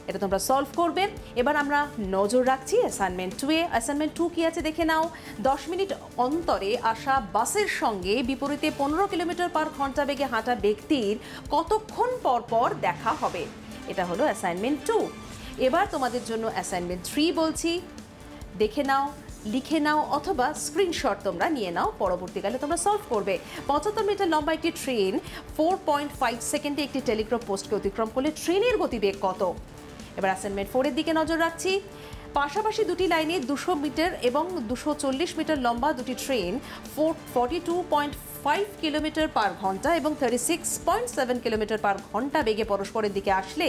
এটা তোমরা সলভ করবে। এবার আমরা নজর রাখছি অ্যাসাইনমেন্ট 2-এ। অ্যাসাইনমেন্ট 2 কি আছে দেখে নাও। 10 মিনিট অন্তরে আসা বাসের সঙ্গে বিপরীতে 15 কিলোমিটার পার ঘন্টা বেগে হাঁটা ব্যক্তির কতক্ষণ পর পর দেখা হবে। এটা হলো অ্যাসাইনমেন্ট 2। এবার তোমাদের জন্য অ্যাসাইনমেন্ট 3 বলছি, দেখে নাও, লিখে নাও অথবা স্ক্রিনশট তোমরা নিয়ে নাও, পরবর্তীকালে তোমরা সলভ করবে। 75 মিটার লম্বা একটি ট্রেন 4.5 সেকেন্ডে একটি টেলিগ্রাফ পোস্টকে অতিক্রম করলে ট্রেনের গতিবেগ কত। এবার অ্যাসাইনমেন্ট 4-এর দিকে নজর রাখছি। পাশাপাশি দুটি লাইনে 200 মিটার এবং 240 মিটার লম্বা দুটি ট্রেন 42.5 কিলোমিটার পার ঘন্টা এবং 36.7 কিলোমিটার পার ঘন্টা বেগে পরস্পরের দিকে আসলে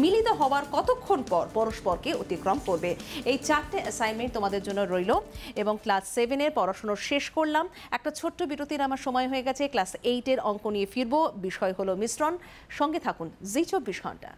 মিলিত হওয়ার কতক্ষণ পর পরস্পরকে অতিক্রম করবে। এই 4টে অ্যাসাইনমেন্ট তোমাদের জন্য রইল এবং ক্লাস 7-এর পড়াশোনা শেষ করলাম। একটা ছোট্ট বিরতির আমার সময় হয়ে গেছে। ক্লাস 8-এর অঙ্ক নিয়ে ফিরবো। বিষয় হলো মিশ্রণ। সঙ্গে থাকুন জি 24 ঘন্টা।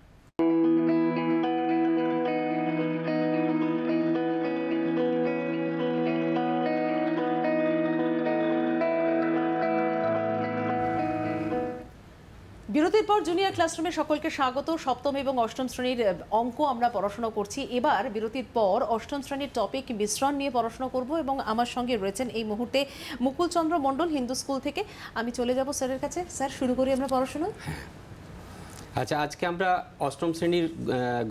বিরতির পর জুনিয়র ক্লাসরুমে সকলকে স্বাগত। সপ্তম এবং অষ্টম শ্রেণীর অঙ্ক আমরা পড়াশোনা করছি। এবার বিরতির পর অষ্টম শ্রেণীর টপিক মিশ্রণ নিয়ে পড়াশোনা করব এবং আমার সঙ্গে রয়েছেন এই মুহূর্তে মুকুল চন্দ্র মণ্ডল হিন্দু স্কুল থেকে। আমি চলে যাব স্যারের কাছে। স্যার, শুরু করি আমরা পড়াশোনা। আচ্ছা, আজকে আমরা অষ্টম শ্রেণীর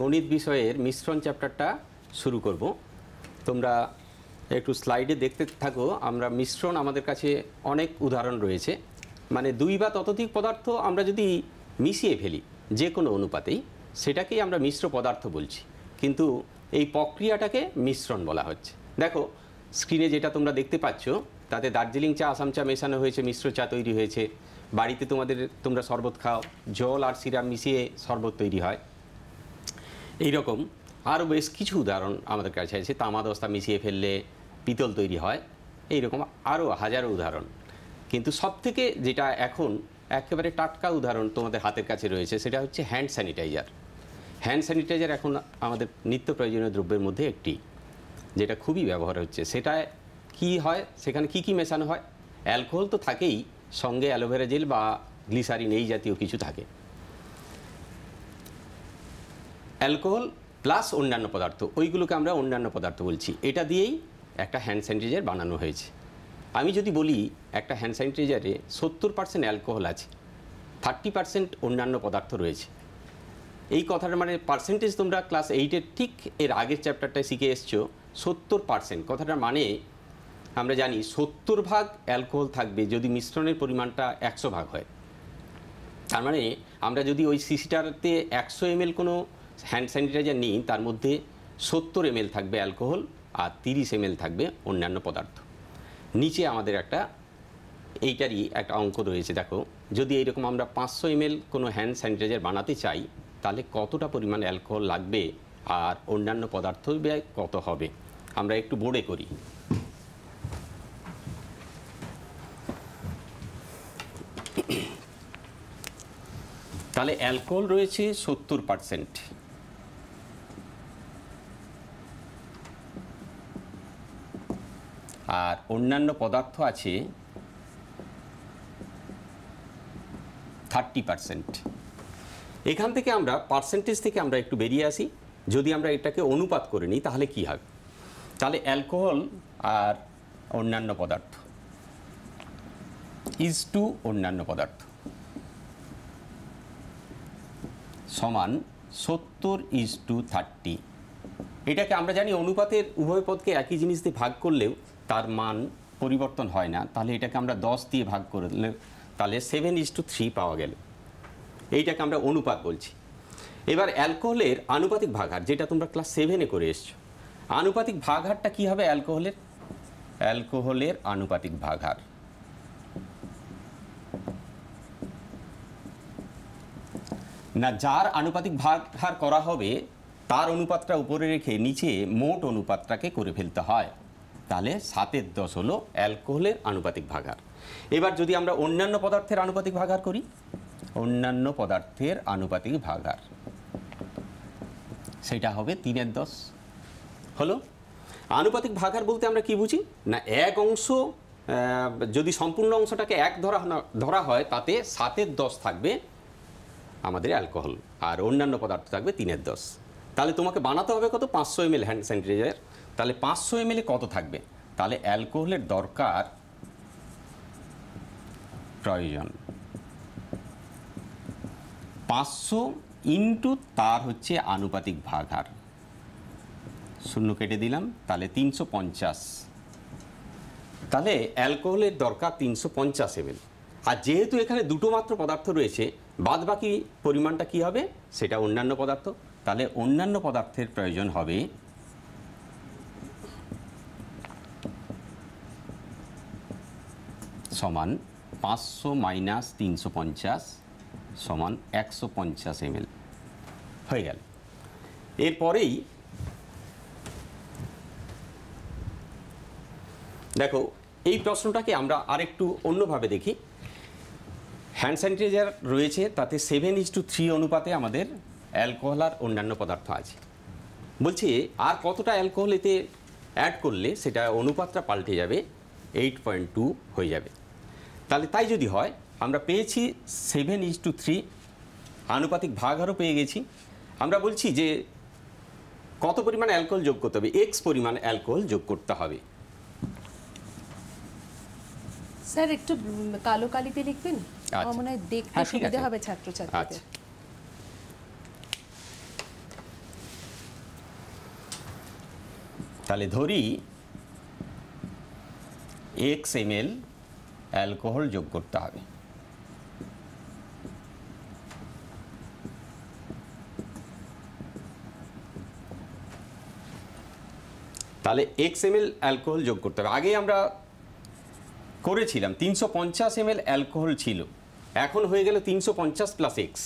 গণিত বিষয়ের মিশ্রণ চ্যাপ্টারটা শুরু করব। তোমরা একটু স্লাইডে দেখতে থাকো। আমরা মিশ্রণ, আমাদের কাছে অনেক উদাহরণ রয়েছে। মানে দুই বা ততোধিক পদার্থ আমরা যদি মিশিয়ে ফেলি যে কোনো অনুপাতেই, সেটাকেই আমরা মিশ্র পদার্থ বলছি, কিন্তু এই প্রক্রিয়াটাকে মিশ্রণ বলা হচ্ছে। দেখো স্ক্রিনে যেটা তোমরা দেখতে পাচ্ছ, তাতে দার্জিলিং চা আসাম চা মেশানো হয়েছে, মিশ্র চা তৈরি হয়েছে। বাড়িতে তোমরা শরবত খাও, জল আর সিরাপ মিশিয়ে শরবত তৈরি হয়। এইরকম আরও বেশ কিছু উদাহরণ আমাদের কাছে আছে। তামা দস্তা মিশিয়ে ফেললে পিতল তৈরি হয়, এইরকম আরও হাজারো উদাহরণ। কিন্তু সবথেকে যেটা এখন একেবারে টাটকা উদাহরণ তোমাদের হাতের কাছে রয়েছে, সেটা হচ্ছে হ্যান্ড স্যানিটাইজার। হ্যান্ড স্যানিটাইজার এখন আমাদের নিত্য প্রয়োজনীয় দ্রব্যের মধ্যে একটি, যেটা খুবই ব্যবহার হচ্ছে। সেটা কি হয়, সেখানে কি কি মেশানো হয়? অ্যালকোহল তো থাকেই, সঙ্গে অ্যালোভেরা জেল বা গ্লিসারিন এই জাতীয় কিছু থাকে। অ্যালকোহল প্লাস অন্যান্য পদার্থ, ওইগুলোকে আমরা অন্যান্য পদার্থ বলছি। এটা দিয়েই একটা হ্যান্ড স্যানিটাইজার বানানো হয়েছে। আমি যদি বলি একটা হ্যান্ড স্যানিটাইজারে 70% অ্যালকোহল আছে, 30% অন্যান্য পদার্থ রয়েছে, এই কথাটা মানে পার্সেন্টেজ তোমরা ক্লাস 8-এর ঠিক এর আগের চ্যাপ্টারটায় শিখে এসছো। 70% কথাটার মানে আমরা জানি 70 ভাগ অ্যালকোহল থাকবে যদি মিশ্রণের পরিমাণটা 100 ভাগ হয়। তার মানে আমরা যদি ওই সিসিটাতে 100 ml কোনো হ্যান্ড স্যানিটাইজার নিই, তার মধ্যে 70 ml থাকবে অ্যালকোহল আর 30 ml থাকবে অন্যান্য পদার্থ। নিচে আমাদের এইটারই একটা অঙ্ক রয়েছে। দেখো, যদি এইরকম আমরা 500 ml কোনো হ্যান্ড স্যানিটাইজার বানাতে চাই, তাহলে কতটা পরিমাণ অ্যালকোহল লাগবে আর অন্যান্য পদার্থ ব্যয় কত হবে, আমরা একটু বোর্ডে করি। তাহলে অ্যালকোহল রয়েছে 70%, আর অন্যান্য পদার্থ আছে 30%। এখান থেকে আমরা পার্সেন্টেজ থেকে আমরা একটু বেরিয়ে আসি। যদি আমরা এটাকে অনুপাত করে নিই তাহলে কি হবে? তাহলে অ্যালকোহল আর অন্যান্য পদার্থ ইজ টু অন্যান্য পদার্থ সমান 70:30। এটাকে আমরা জানি অনুপাতের উভয় পদকে একই জিনিস দিয়ে ভাগ করলেও তার মান পরিবর্তন হয় না। তাহলে এটাকে আমরা 10 দিয়ে ভাগ করলে তাহলে 7:3 পাওয়া গেল। এইটাকে আমরা অনুপাত বলছি। এবার অ্যালকোহলের আনুপাতিক ভাগহার, যেটা তোমরা ক্লাস 7-এ করে এসছো, আনুপাতিক ভাগহারটা কি হবে? অ্যালকোহলের আনুপাতিক ভাগহার না, যার আনুপাতিক ভাগহার করা হবে তার অনুপাতটা উপরে রেখে নিচে মোট অনুপাতটাকে করে ফেলতে হয়। তাহলে 7/10 হলো অ্যালকোহলের আনুপাতিক ভাগহার। এবার যদি আমরা অন্যান্য পদার্থের আনুপাতিক ভাগহার করি, অন্যান্য পদার্থের আনুপাতিক ভাগহার সেটা হবে 3/10 হলো। আনুপাতিক ভাগহার বলতে আমরা কি বুঝি না, এক অংশ যদি সম্পূর্ণ অংশটাকে 1 ধরা হয়, তাতে 7/10 থাকবে আমাদের অ্যালকোহল আর অন্যান্য পদার্থ থাকবে 3/10। তাহলে তোমাকে বানাতে হবে কত? 500 ml হ্যান্ড স্যানিটাইজার। তাহলে 500 ml কত থাকবে? তাহলে অ্যালকোহলের দরকার প্রয়োজন 500 ইন্টু তার হচ্ছে আনুপাতিক ভাগহার, শূন্য কেটে দিলাম, তাহলে 350। তাহলে অ্যালকোহলের দরকার 350 ml। আর যেহেতু এখানে দুটো মাত্র পদার্থ রয়েছে, বাদ বাকি পরিমাণটা কি হবে? সেটা অন্যান্য পদার্থ। তাহলে অন্যান্য পদার্থের প্রয়োজন হবে সমান 500 মাইনাস 350 সমান 150 ml হয়ে গেল। এরপরেই দেখো, এই প্রশ্নটাকে আমরা আরেকটু অন্যভাবে দেখি। হ্যান্ড স্যানিটাইজার রয়েছে, তাতে 7:3 অনুপাতে আমাদের অ্যালকোহল আর অন্যান্য পদার্থ আছে। বলছি আর কতটা অ্যালকোহল এতে অ্যাড করলে সেটা অনুপাতটা পাল্টে যাবে, 8.2 হয়ে যাবে। তাহলে তাই যদি হয়, আমরা পেয়েছি 7:3, আনুপাতিক ভাগহারও পেয়ে গেছি। আমরা বলছি যে কত পরিমাণ অ্যালকোহল যোগ করতে হবে, এক্স পরিমাণ অ্যালকোহল যোগ করতে হবে। স্যার একটু কালো কালিতে লিখবেন, আচ্ছা। আমার মনে হয় দেখতে হ্যাঁ, ঠিক সুবিধা আছে। হবে ছাত্রছাত্রীদের। আচ্ছা, তাহলে ধরি x ml অ্যালকোহল যোগ করতে হবে। তাহলে x ml অ্যালকোহল যোগ করতে হবে। আগে আমরা করেছিলাম 350 ml অ্যালকোহল ছিল, এখন হয়ে গেল 350 প্লাস এক্স,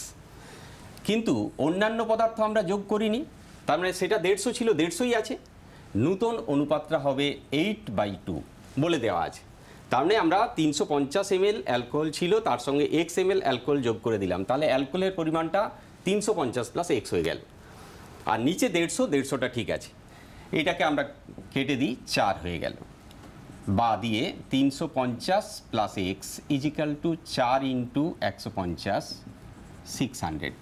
কিন্তু অন্যান্য পদার্থ আমরা যোগ করিনি, তার মানে সেটা 150 ছিল 150ই আছে। নূতন অনুপাতটা হবে 8/2 বলে দেওয়া আছে। তার মানে আমরা 350 ml অ্যালকোহল ছিল, তার সঙ্গে x ml অ্যালকোহল যোগ করে দিলাম, তাহলে অ্যালকোহলের পরিমাণটা 350 প্লাস এক্স হয়ে গেল। আর নিচে 150টা ঠিক আছে, এটাকে আমরা কেটে দিই, 4 হয়ে গেল। বা দিয়ে 350 plus x equal to 4 into 150 600,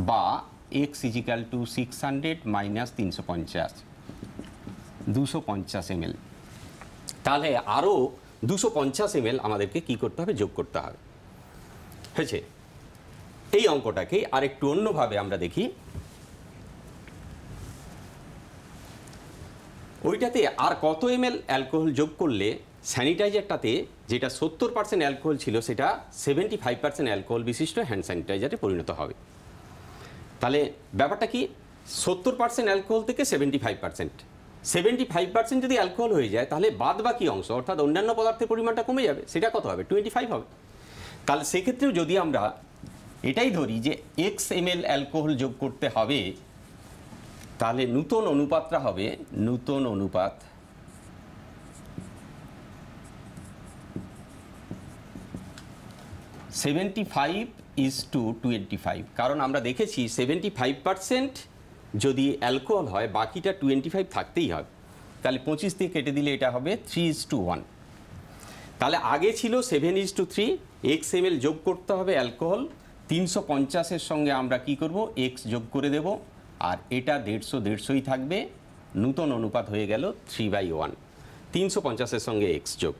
বা x equal to 600 minus 350 250 ml। তাহলে আরও 250 ml আমাদেরকে কি করতে হবে, যোগ করতে হবে। হয়েছে? এই অঙ্কটাকে আরেকটু অন্যভাবে আমরা দেখি। ওইটাতে আর কত ml অ্যালকোহল যোগ করলে স্যানিটাইজারটাতে যেটা 70% অ্যালকোহল ছিল সেটা 75% অ্যালকোহল বিশিষ্ট হ্যান্ড স্যানিটাইজারে পরিণত হবে। তাহলে ব্যাপারটা কি, 70% অ্যালকোহল থেকে 75% যদি অ্যালকোহল হয়ে যায়, তাহলে বাদ বাকি অংশ অর্থাৎ অন্যান্য পদার্থের পরিমাণটা কমে যাবে, সেটা কত হবে, 25 হবে। তাহলে সেক্ষেত্রেও যদি আমরা এটাই ধরি যে এক্স ml অ্যালকোহল যোগ করতে হবে, তাহলে নূতন অনুপাতটা হবে, নূতন অনুপাত (75:25), কারণ আমরা দেখেছি 75% যদি অ্যালকোহল হয় বাকিটা 25 থাকতেই হবে। তাহলে 25 দিয়ে কেটে দিলে এটা হবে 3:1। তাহলে আগে ছিল 7:3, এক্স ml যোগ করতে হবে অ্যালকোহল, 350-এর সঙ্গে আমরা কি করব, এক্স যোগ করে দেব, আর এটা 150-150ই থাকবে। নূতন অনুপাত হয়ে গেল 3/1, 350-এর সঙ্গে এক্স যোগ।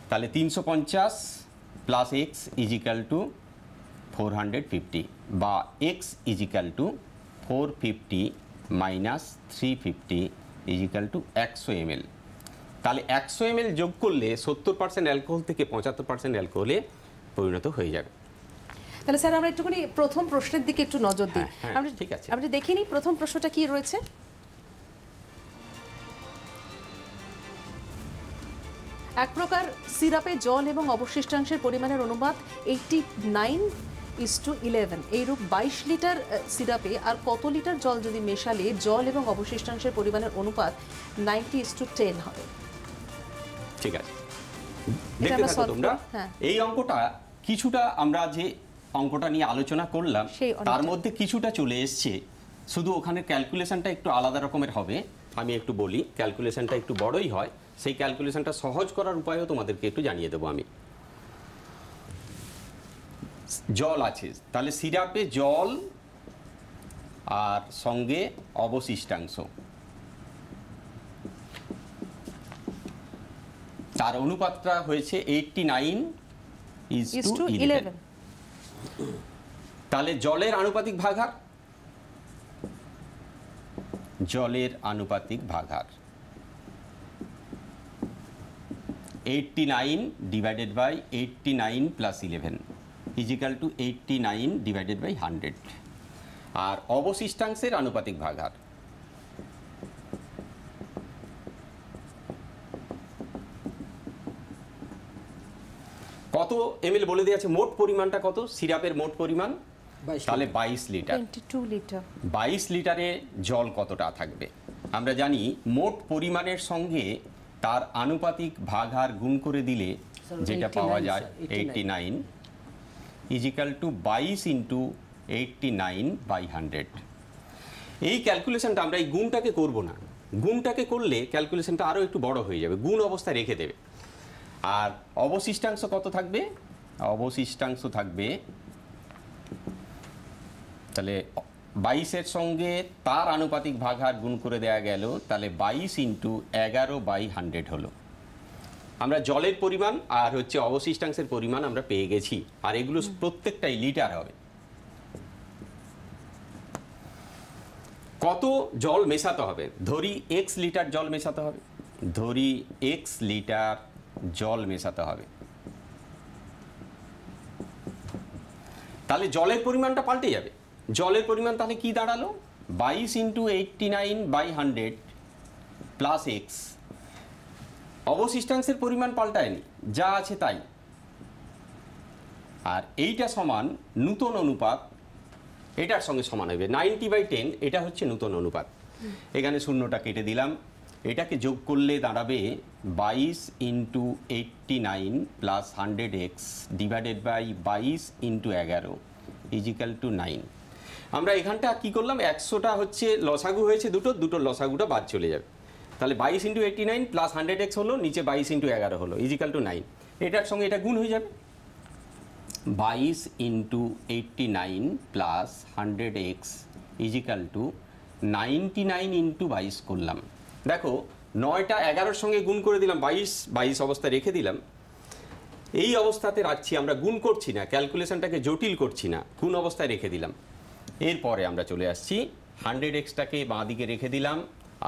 তাহলে 350 প্লাস এক্স ইজিক্যাল টু 450, বা x equal to 450 minus 350 equal to 100 ml। তাহলে 100 ml যোগ করলে 70% অ্যালকোহল থেকে 75% অ্যালকোহলে পরিণত হয়ে যাবে। তাহলে স্যার আমরা একটুখানি প্রথম প্রশ্নের দিকে একটু নজর দিই। আমরা ঠিক আছে, আমরা দেখিনি প্রথম প্রশ্নটা কি রয়েছে। এক প্রকার সিরাপে জল এবং অবশিষ্টাংশের পরিমাণের অনুপাত 89:11, এইরূপ 22 লিটার সিরাপে আর কত লিটার জল যদি মেশালে জল এবং অবশিষ্টাংশের পরিমাণের অনুপাত 90:10 হবে। ঠিক আছে, দেখতে থাকো তোমরা। এই অঙ্কটা কিছুটা আমরা যে অঙ্কটা নিয়ে আলোচনা করলাম তার মধ্যে কিছুটা চলে এসছে, শুধু ওখানে ক্যালকুলেশনটা একটু আলাদা রকমের হবে। আমি একটু বলি, ক্যালকুলেশনটা একটু বড়ই হয়, সেই ক্যালকুলেশনটা সহজ করার উপায়ও তোমাদেরকে একটু জানিয়ে দেবো আমি। জল আছে, তাহলে সিরাপে জল আর সঙ্গে অবশিষ্টাংশ, তার অনুপাতটা হয়েছে 89:11। তাহলে জলের আনুপাতিক ভাগার, জলের আনুপাতিক ভাগার 89 divided by 89 plus 11 equal to 89 divided by 100। আর অবশিষ্টাংশের আনুপাতিক ভাগার কত ml বলে দেওয়া আছে, মোট পরিমাণটা কত, সিরাপের মোট পরিমাণ, তাহলে 22 লিটার। 22 লিটারে জল কতটা থাকবে, আমরা জানি মোট পরিমাণের সঙ্গে তার আনুপাতিক ভাগার গুণ করে দিলে যেটা পাওয়া যায় 89 ইজিক্যাল টু 22 ইন্টু 89/100। এই ক্যালকুলেশনটা আমরা এই গুণটাকে করব না, গুণটাকে করলে ক্যালকুলেশনটা আরও একটু বড় হয়ে যাবে, গুণ অবস্থায় রেখে দেবে। আর অবশিষ্টাংশ কত থাকবে, অবশিষ্টাংশ থাকবে, তাহলে 22-এর সঙ্গে তার আনুপাতিক ভাগার গুণ করে দেওয়া গেল, তাহলে 22 ইন্টু 11/100 হলো। আমরা জলের পরিমাণ আর হচ্ছে অবশিষ্টাংশের পরিমাণ আমরা পেয়ে গেছি, আর এগুলো প্রত্যেকটাই লিটার হবে। কত জল মেশাতে হবে, ধরি x লিটার জল মেশাতে হবে, ধরি x লিটার জল মেশাতে হবে, তাহলে জলের পরিমাণটা পাল্টে যাবে। জলের পরিমাণ তাহলে কি দাঁড়ালো, 22 ইন্টু 89/100 প্লাস এক্স অবশিষ্টাংশের পরিমাণ পাল্টায়নি, যা আছে তাই। আর এইটা সমান নূতন অনুপাত, এটার সঙ্গে সমান হবে 90/10, এটা হচ্ছে নূতন অনুপাত। এখানে শূন্যটা কেটে দিলাম, এটাকে যোগ করলে দাঁড়াবে 22 × 89 + 100x ডিভাইডেড বাই 22 × 11 = 9। আমরা এখানটা কি করলাম, 100টা হচ্ছে লসাগু হয়েছে, দুটোর লসাগুটা বাদ চলে যাবে। তাহলে 22 × 89 + 100x হলো, নিচে 22 × 11 হলো = 9। এটার সঙ্গে এটা গুণ হয়ে যাবে, 22 × 89 + 100x = 99 × 22 করলাম। দেখো 9টা 11-র সঙ্গে গুণ করে দিলাম, 22 অবস্থায় রেখে দিলাম। এই অবস্থাতে রাখছি, আমরা গুণ করছি না, ক্যালকুলেশনটাকে জটিল করছি না, গুণ অবস্থায় রেখে দিলাম। এরপরে আমরা চলে আসছি 100xটাকে বাঁ দিকে রেখে দিলাম,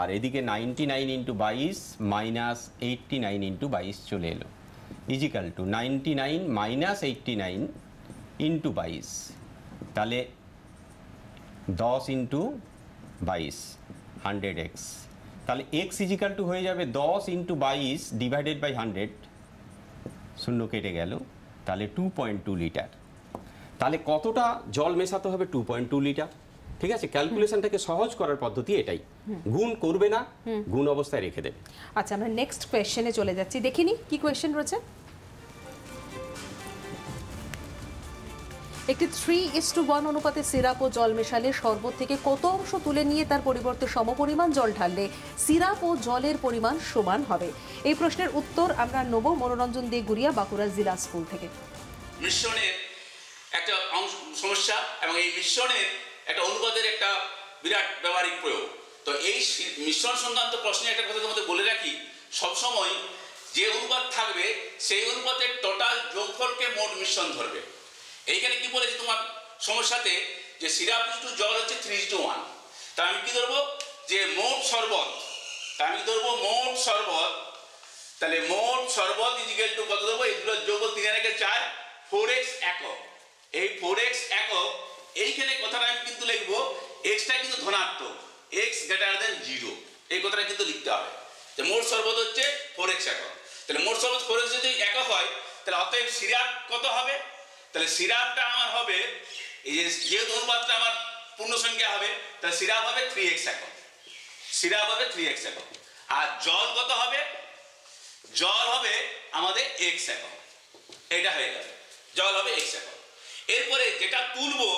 আর এদিকে 99 × 22 - 89 × 22 চলে এলো = 99 - 89 × 22। তাহলে 10 × 22 100x, তাহলে x = হয়ে যাবে 10 × 22 ডিভাইডেড বাই 100, শূন্য কেটে গেল, তাহলে 2.2 লিটার। তাহলে কতটা জল মেশাতে হবে? 2.2 লিটার। ঠিক আছে, ক্যালকুলেশনটাকে সহজ করার পদ্ধতি এটাই, গুণ করবে না, গুণ অবস্থায় রেখে দেবে। আচ্ছা, আমরা নেক্সট কোয়েশ্চেনে চলে যাচ্ছি, দেখিনি কি কোয়েশ্চেন রয়েছে। একটি 3:1 অনুপাতে সিরাপ ও জল মেশালে শরবত থেকে কত অংশ তুলে নিয়ে তার পরিবর্তে সমপরিমাণ জল ঢাললে সিরাপ ও জলের পরিমাণ সমান হবে? এই প্রশ্নের উত্তর আমরা নেব মনোরঞ্জন দে গুড়িয়া, বাঁকুড়া জেলা স্কুল থেকে। মিশ্রণের একটা সমস্যা এবং এই মিশ্রণের একটা অনুপাতের একটা বিরাট ব্যবহারিক প্রয়োগ। তো এই মিশ্রণ সংক্রান্ত প্রশ্নে একটা কথা তোমাদের বলে রাখি, সবসময় যে অনুপাত থাকবে সেই অনুপাতের টোটাল যোগফলকে মোট মিশ্রণ ধরবে। এইখানে কি বলেছি তোমার সমস্যাতে, যে সিরাপ টু জল হচ্ছে 3:1, তা আমি কি ধরবো, যে মোট শরবত, আমি ধরবো মোট শরবত, তাহলে মোট শরবত = কত ধরবো, এগুলো যোগ 3 × 4 4x একক। এই 4x একক, এইখানে কথাটা আমি কিন্তু লিখবো, xটা কিন্তু ধনাত্মক, x > 0, এই কথাটা কিন্তু লিখতে হবে। যে মোট শরবত হচ্ছে 4x একক, তাহলে মোট শরবত 4x যদি একক হয়, তাহলে অতএব সিরাপ কত হবে? তাহলে সিরাপটা আমার হবে, এই যে অনুপাতটা আমার পূর্ণ সংখ্যা হবে, তাহলে সিরাপ হবে 3x একক, সিরাপ হবে 3x একক। আর জল কত হবে? জল হবে আমাদের x একক। এটা হয়ে গেল, জল হবে x একক। এরপরে যেটা তুলবো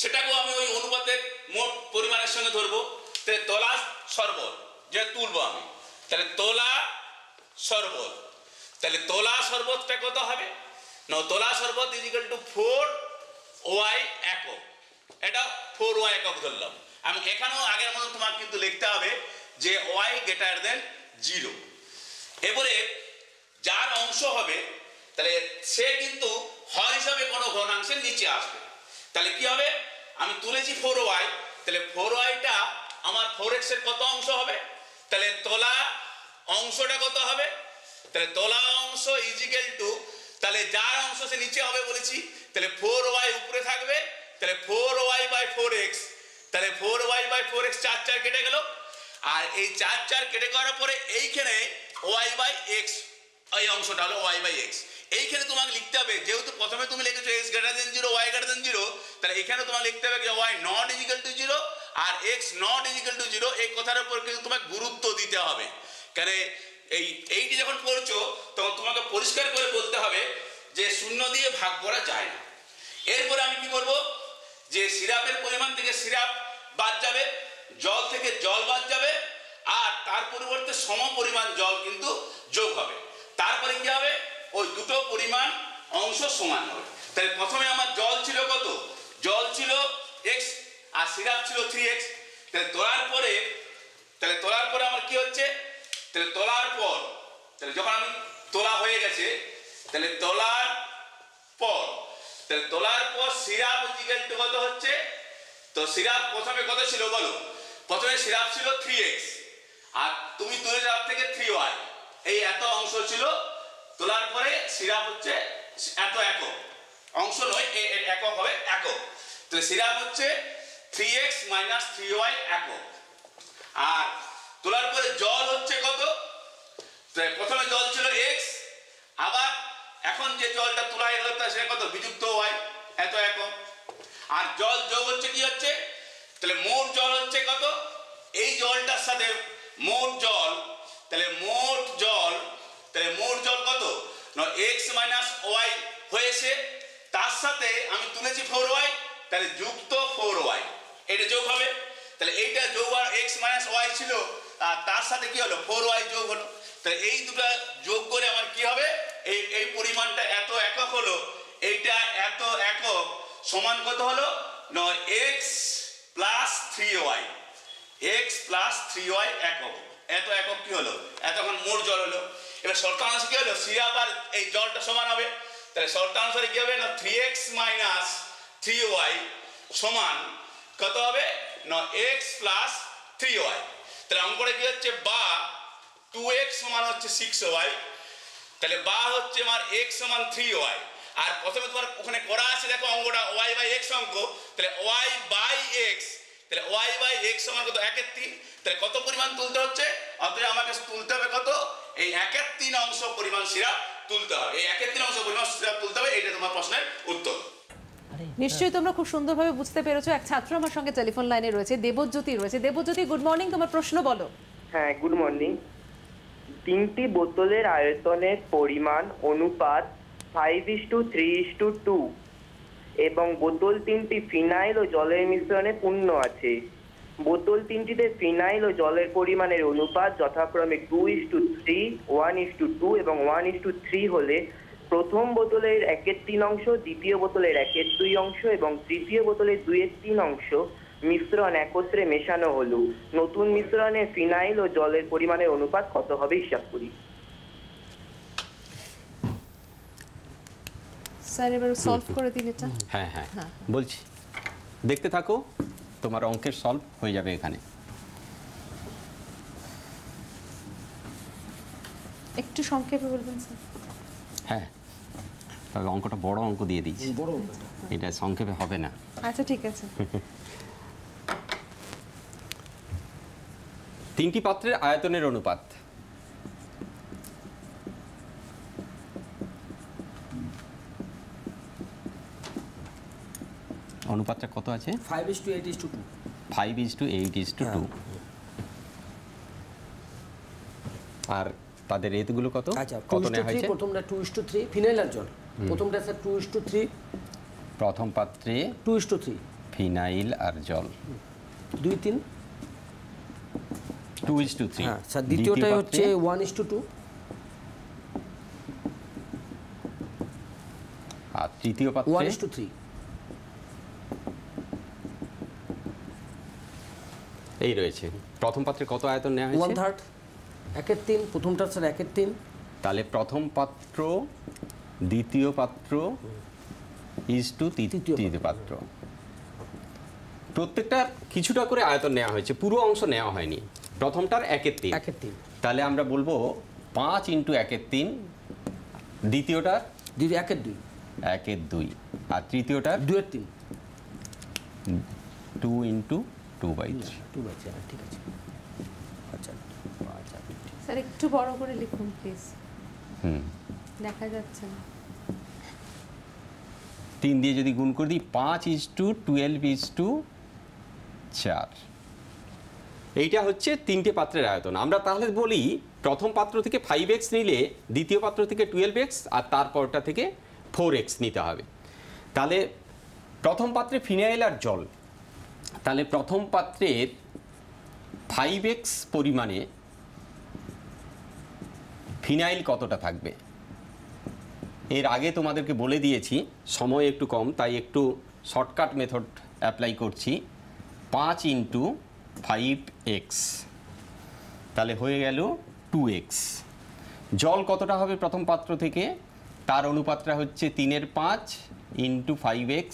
সেটাকেও আমি ওই অনুপাতের মোট পরিমাণের সঙ্গে ধরবো। তাহলে তোলা শরবত যে তুলবো আমি, তাহলে তোলা শরবত, তাহলে তোলা শরবতটা কত হবে না, তোলা শরবত = 4y একক, এটা 4y একক ধরলাম। আমি এখানেও আগের মতো তোমার কিন্তু লিখতে হবে যে y > 0। এবারে যার অংশ হবে, তাহলে সে কিন্তু হর হিসাবে কোনো ঘনাংশের নিচে আসবে। তাহলে কি হবে, আমি তুলেছি 4y, তাহলে 4yটা আমার 4x এর কত অংশ হবে, তাহলে তোলা অংশটা কত হবে, তাহলে তোলা অংশ = তাহলে যার অংশ সে নিচে হবে বলেছি, তাহলে 4y উপরে থাকবে, তাহলে 4y/4x, তাহলে 4y/4x 4 কেটে গেল। আর এই 4 কেটে করার পরে এইখানে y/x, এই অংশটা হলো y/x। এইখানে তোমাকে লিখতে হবে, যেহেতু প্রথমে তুমি লিখেছো x > 0 y > 0, তাহলে এখানে তোমাকে লিখতে হবে y ≠ 0 আর x ≠ 0। এই কথার উপর কিন্তু তোমাকে গুরুত্ব দিতে হবে, কারণ এইটি যখন পড়ছো তখন তোমাকে পরিষ্কার করে বলতে হবে যে 0 দিয়ে ভাগ করা যায় না। এরপরে আমি কি করব, যে সিরাপের পরিমাণ থেকে সিরাপ বাদ যাবে, জল থেকে জল বাদ যাবে, আর তার পরিবর্তে সম পরিমাণ জল কিন্তু যোগ হবে। তারপরে কি হবে, ওই দুটো পরিমাণ অংশ সমান হবে। তাহলে প্রথমে আমার জল ছিল কত, জল ছিল x আর সিরাপ ছিল 3x। তাহলে তোলার পরে আমার কি হচ্ছে, তাহলে তোলার পর, তাহলে যখন আমি তোলা হয়ে গেছে, তাহলে তোলার পর সিরাপ = কত হচ্ছে, তো সিরাপ প্রথমে কত ছিল বলো, প্রথমে সিরাপ ছিল 3x আর তুমি তুলে যাওয়ার থেকে 3y, এই এত অংশ ছিল। তোলার পরে সিরাপ হচ্ছে এত একক, অংশ নয়, একক হবে একক। তো সিরাপ হচ্ছে 3x - 3y একক। আর তোলার পরে জল হচ্ছে কত, প্রথমে জল ছিল এক্স, আবার এখন যে জলটা তোলা গেল তা সেটা কত বিযুক্ত ওয়াই, এত একক। আর জল যোগ হচ্ছে কি হচ্ছে, তাহলে মোট জল হচ্ছে কত, এই জলটার সাথে মোট জল, তাহলে মোট জল কত না এক্স মাইনাস ওয়াই হয়েছে, তার সাথে আমি তুলেছি 4y, তাহলে যুক্ত 4y, এটা যোগ হবে। তাহলে এইটা যোগ আর এক্স মাইনাস ওয়াই ছিল, আর তার সাথে কি হলো 4y যোগ হলো। তাহলে এই দুটো যোগ করে আমার কি হবে, এই পরিমাণটা এত একক হলো, এইটা এত একক সমান কত হলো না x plus 3y, x plus 3y একক, এত একক কি হলো, এতক্ষণ মোট জল হলো। এবার শর্তানুসারে কি হলো, সিরাপ আর এই জলটা সমান হবে, তাহলে শর্তানুসারে কি হবে না 3x মাইনাস 3y সমান কত হবে না x প্লাস 3y। তাহলে অঙ্কটা কি হচ্ছে, বা 2x সমান হচ্ছে 6y, তাহলে বা হচ্ছে আমার x সমান 3y। আর প্রথমে তোমার ওখানে করা আছে দেখো অঙ্কটা y বাই x অঙ্ক, তাহলে y বাই x, তাহলে y বাই x সমান কত 1/3, তাহলে কত পরিমাণ তুলতে হচ্ছে, অতএব আমাকে তুলতে হবে কত, এই 1/3 অংশ পরিমাণ সিরাপ তুলতে হবে, এই 1/3 অংশ পরিমাণ সিরাপ তুলতে হবে, এটা তোমার প্রশ্নের উত্তর। নিশ্চয়ই তোমরা খুব সুন্দরভাবে বুঝতে পেরেছো। এক ছাত্র আমার সঙ্গে টেলিফোন লাইনে রয়েছে, দেবজ্যোতি রয়েছে। দেবজ্যোতি, গুড মর্নিং, তোমার প্রশ্ন বলো। হ্যাঁ, গুড মর্নিং। 3টি বোতলের আয়তনের পরিমাণ অনুপাত 5:3:2 এবং বোতল 3টি ফিনাইল ও জলের মিশ্রণে পূর্ণ আছে। বোতল 3টিতে ফিনাইল ও জলের পরিমাণের অনুপাত যথাক্রমে 2:3, 1:2 এবং 1:3 হলে প্রথম বোতলের 1/3 অংশ, দ্বিতীয় বোতলের 1/2 অংশ এবং তৃতীয় বোতলের 2/3 অংশ মিশ্রণ একত্রে মেশানো হলো। নতুন মিশ্রণে ফিনাইল ও জলের পরিমাণের অনুপাত কত হবে হিসাব করি। স্যার এবার সলভ করে দিন এটা। হ্যাঁ হ্যাঁ বলছি, দেখতে থাকো, তোমার অঙ্কের সলভ হয়ে যাবে এখানে। একটু সংক্ষেপে বলবেন স্যার। হ্যাঁ, তবে অঙ্কটা বড় অঙ্ক দিয়ে দিয়েছি, বড় অঙ্কটা। এটা সংক্ষেপে হবে না। আচ্ছা ঠিক আছে। 3টি পাত্রের আয়তনের অনুপাত। অনুপাতটা কত আছে? 5:8:2। 5:8:2। আর তাদের রেটগুলো কত, আচ্ছা, কত নেওয়া হয়েছে? প্রথমটা 2:3 ফিনাইল আর জল, প্রথমটা স্যার 2:3, প্রথম পাত্রে 2:3, ফিনাইল আর জল 2:3। 2:3। হ্যাঁ স্যার, দ্বিতীয়টাই হচ্ছে 1:2 আর তৃতীয় পাত্রে 1:3। এই রয়েছে। প্রথম পাত্রে কত আয়তন নেওয়া হয়েছে? 1/3, 1/3, প্রথমটা স্যার 1/3। তাহলে প্রথম পাত্র, দ্বিতীয় পাত্র তৃতীয় পাত্র, প্রত্যেকটার কিছুটা করে আয়তন নেওয়া হয়েছে, পুরো অংশ নেওয়া হয়নি। প্রথমটার 1/3, তাহলে আমরা বলবো 5 × 1/3, দ্বিতীয়টার 1/2, আর তৃতীয়টার 2/3, 2 × 2/3। 2/3। ঠিক আছে। আচ্ছা, স্যার একটু বড় করে লিখুন প্লিজ, দেখা যাচ্ছে না। 3 দিয়ে যদি গুণ করে দিই, 5:12:4, এইটা হচ্ছে 3টে পাত্রের আয়তন। আমরা তাহলে বলি প্রথম পাত্র থেকে 5x নিলে দ্বিতীয় পাত্র থেকে 12x আর তারপরটা থেকে 4x নিতে হবে। তাহলে প্রথম পাত্রে ফিনাইল আর জল, তাহলে প্রথম পাত্রের 5x পরিমাণে ফিনাইল কতটা থাকবে। এর আগে তোমাদেরকে বলে দিয়েছি, সময় একটু কম, তাই একটু শর্টকাট মেথড অ্যাপ্লাই করছি। 5 × 5x, তাহলে হয়ে গেল 2x। জল কতটা হবে প্রথম পাত্র থেকে, তার অনুপাতটা হচ্ছে 3/5 × 5x,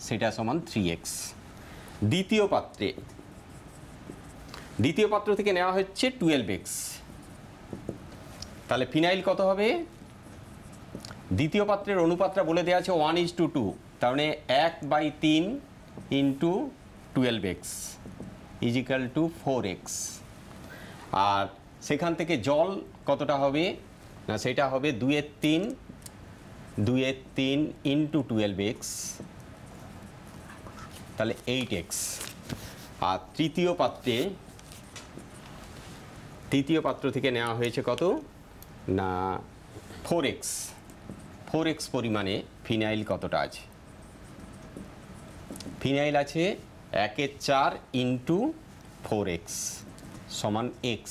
সেটা সমান 3x। দ্বিতীয় পাত্র থেকে নেওয়া হচ্ছে 12x, তাহলে ফিনাইল কত হবে? দ্বিতীয় পাত্রের অনুপাতটা বলে দেওয়া আছে 1:2, তার মানে 1/3 × 12x = 4x। আর সেখান থেকে জল কতটা হবে না, সেটা হবে 2/3 ইন্টু 12x, তাহলে 8x। আর তৃতীয় পাত্র থেকে নেওয়া হয়েছে কত না 4x পরিমাণে ফিনাইল কতটা আছে। ফিনাইল আছে 1/4 ইন্টু 4x সমান x।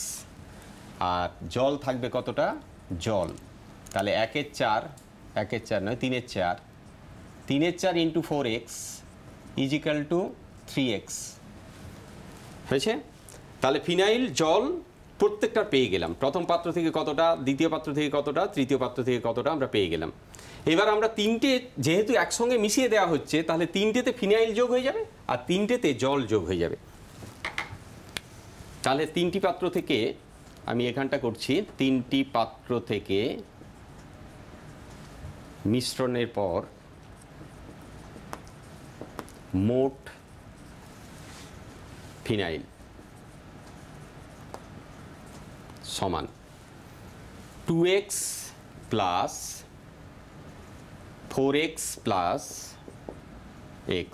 আর জল থাকবে কতটা, জল তাহলে 1/4 নয় 3/4 into 4x is equal two 3x হয়েছে। তাহলে ফিনাইল জল প্রত্যেকটা পেয়ে গেলাম, প্রথম পাত্র থেকে কতটা, দ্বিতীয় পাত্র থেকে কতটা, তৃতীয় পাত্র থেকে কতটা আমরা পেয়ে গেলাম। এবার আমরা তিনটে যেহেতু একসঙ্গে মিশিয়ে দেওয়া হচ্ছে, তাহলে তিনটেতে ফিনাইল যোগ হয়ে যাবে আর তিনটেতে জল যোগ হয়ে যাবে। তাহলে তিনটি পাত্র থেকে আমি এখানটা করছি, তিনটি পাত্র থেকে মিশ্রণের পর মোট ফিনাইল সমান 2x plus 4x plus x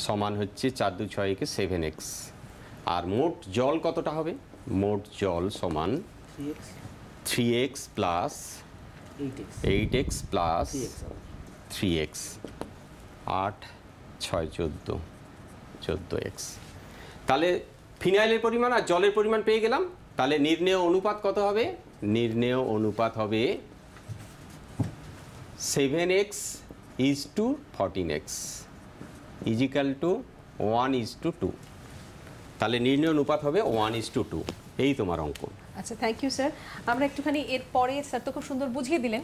সমান হচ্ছে 4 2 6 কে 7x। আর মোট জল কতটা হবে, মোট জল সমান 3x plus 8x plus 3x 8 6 14x। তাহলে ফিনাইলের পরিমাণ আর জলের পরিমাণ পেয়ে গেলাম। তাহলে নির্ণেয় অনুপাত কত হবে, নির্ণেয় অনুপাত হবে 7x is two 14x is equal two 1:2। তাহলে নির্ণয় অনুপাত হবে 1:2। এই তোমার অঙ্ক। আচ্ছা, থ্যাংক ইউ স্যার। আমরা একটুখানি এরপরে স্যার তো খুব সুন্দর বুঝিয়ে দিলেন।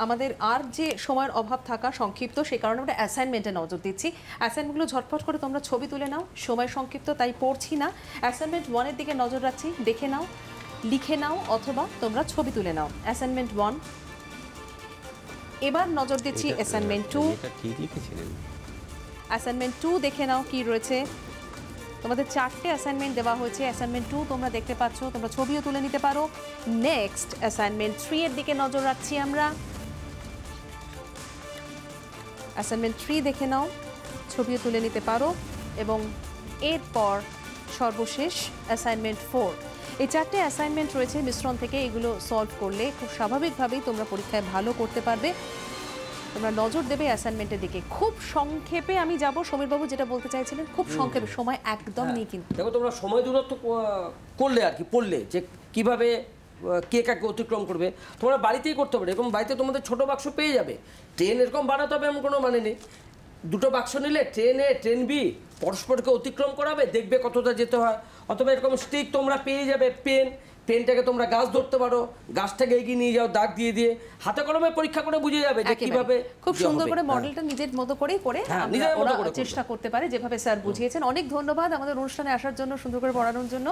আমাদের আর যে সময়ের অভাব থাকা সংক্ষিপ্ত, সেই কারণে আমরা অ্যাসাইনমেন্টে নজর দিচ্ছি। অ্যাসাইনমেন্টগুলো ঝটফট করে তোমরা ছবি তুলে নাও, সময় সংক্ষিপ্ত তাই পড়ছি না। অ্যাসাইনমেন্ট 1-এর দিকে নজর রাখছি, দেখে নাও, লিখে নাও অথবা তোমরা ছবি তুলে নাও। অ্যাসাইনমেন্ট 1। এবার নজর দিচ্ছি অ্যাসাইনমেন্ট 2। ঠিক লিখেছিলেন। অ্যাসাইনমেন্ট 2 দেখে নাও কি রয়েছে। তোমাদের 4টে অ্যাসাইনমেন্ট দেওয়া হয়েছে। অ্যাসাইনমেন্ট 2 তোমরা দেখতে পাচ্ছ, তোমরা ছবিও তুলে নিতে পারো। নেক্সট অ্যাসাইনমেন্ট 3 এর দিকে নজর রাখছি আমরা। অ্যাসাইনমেন্ট 3 দেখে নাও, ছবিও তুলে নিতে পারো। এবং এরপর সর্বশেষ অ্যাসাইনমেন্ট 4। এই 4টে অ্যাসাইনমেন্ট রয়েছে মিশ্রণ থেকে। এগুলো সলভ করলে খুব স্বাভাবিকভাবেই তোমরা পরীক্ষায় ভালো করতে পারবে। তোমরা নজর দেবে অ্যাসাইনমেন্টের দিকে। খুব সংক্ষেপে আমি যাব, সমীরবাবু যেটা বলতে চাইছিলেন খুব সংক্ষেপে, সময় একদম নেই কিন্তু। দেখো তোমরা সময় দূরত্ব করলে আর কি, পড়লে যে কিভাবে কে কাকে অতিক্রম করবে তোমরা বাড়িতেই করতে পারবে। এরকম বাড়িতে তোমাদের ছোট বাক্স পেয়ে যাবে। ট্রেন এরকম বানাতে হবে এমন কোনো মানে নেই। দুটো বাক্স নিলে ট্রেন এ ট্রেন বি পরস্পরকে অতিক্রম করাবে, দেখবে কতটা যেতে হয়। অথবা এরকম স্টিক তোমরা পেয়ে যাবে, পেনটাকে তোমরা গাছ ধরতে পারো, গাছটাকে এগিয়ে নিয়ে যাও দাগ দিয়ে দিয়ে, হাতে কলমে পরীক্ষা করে বুঝে যাবে যে কিভাবে। খুব সুন্দর করে মডেলটা নিজের মতো করেই করে ওরা চেষ্টা করতে পারে যেভাবে স্যার বুঝিয়েছেন। অনেক ধন্যবাদ আমাদের অনুষ্ঠানে আসার জন্য, সুন্দর করে পড়ানোর জন্য।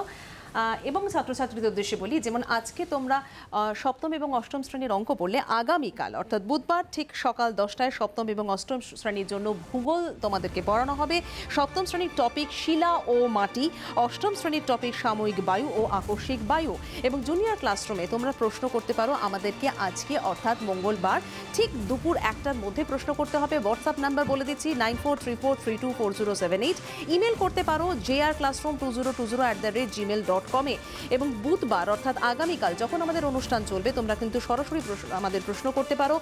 এবং ছাত্রছাত্রীদের উদ্দেশ্যে বলি, যেমন আজকে তোমরা সপ্তম এবং অষ্টম শ্রেণীর অঙ্ক পড়লে, আগামীকাল অর্থাৎ বুধবার ঠিক সকাল 10টায় সপ্তম এবং অষ্টম শ্রেণীর জন্য ভূগোল তোমাদেরকে পড়ানো হবে। সপ্তম শ্রেণীর টপিক শিলা ও মাটি, অষ্টম শ্রেণীর টপিক সাময়িক বায়ু ও আকস্মিক বায়ু। এবং জুনিয়র ক্লাসরুমে তোমরা প্রশ্ন করতে পারো আমাদেরকে আজকে অর্থাৎ মঙ্গলবার ঠিক দুপুর 1টার মধ্যে প্রশ্ন করতে হবে। হোয়াটসঅ্যাপ নাম্বার বলে দিচ্ছি 9434324078। ইমেল করতে পারো jrclassroom2020@gmail.com। এবং বুধবার অর্থাৎ আগামীকাল যখন আমাদের অনুষ্ঠান চলবে, তোমরা কিন্তু সরাসরি আমাদের প্রশ্ন করতে পারো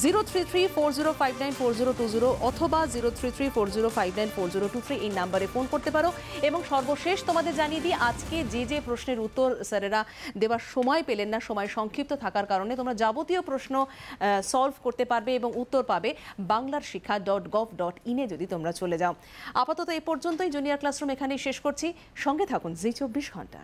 033405942020 অথবা 033405942023 এই নাম্বারে ফোন করতে পারো। এবং সর্বশেষ তোমাদের জানিয়ে দিই, আজকে যে প্রশ্নের উত্তর স্যারেরা দেওয়ার সময় পেলেন না, সময় সংক্ষিপ্ত থাকার কারণে, তোমরা যাবতীয় প্রশ্ন সলভ করতে পারবে এবং উত্তর পাবে banglarshikha.gov.in যদি তোমরা চলে যাও। আপাতত এই পর্যন্তই। জুনিয়র ক্লাসরুম এখানেই শেষ করছি। সঙ্গে থাকুন জি 24 ঘন্টা।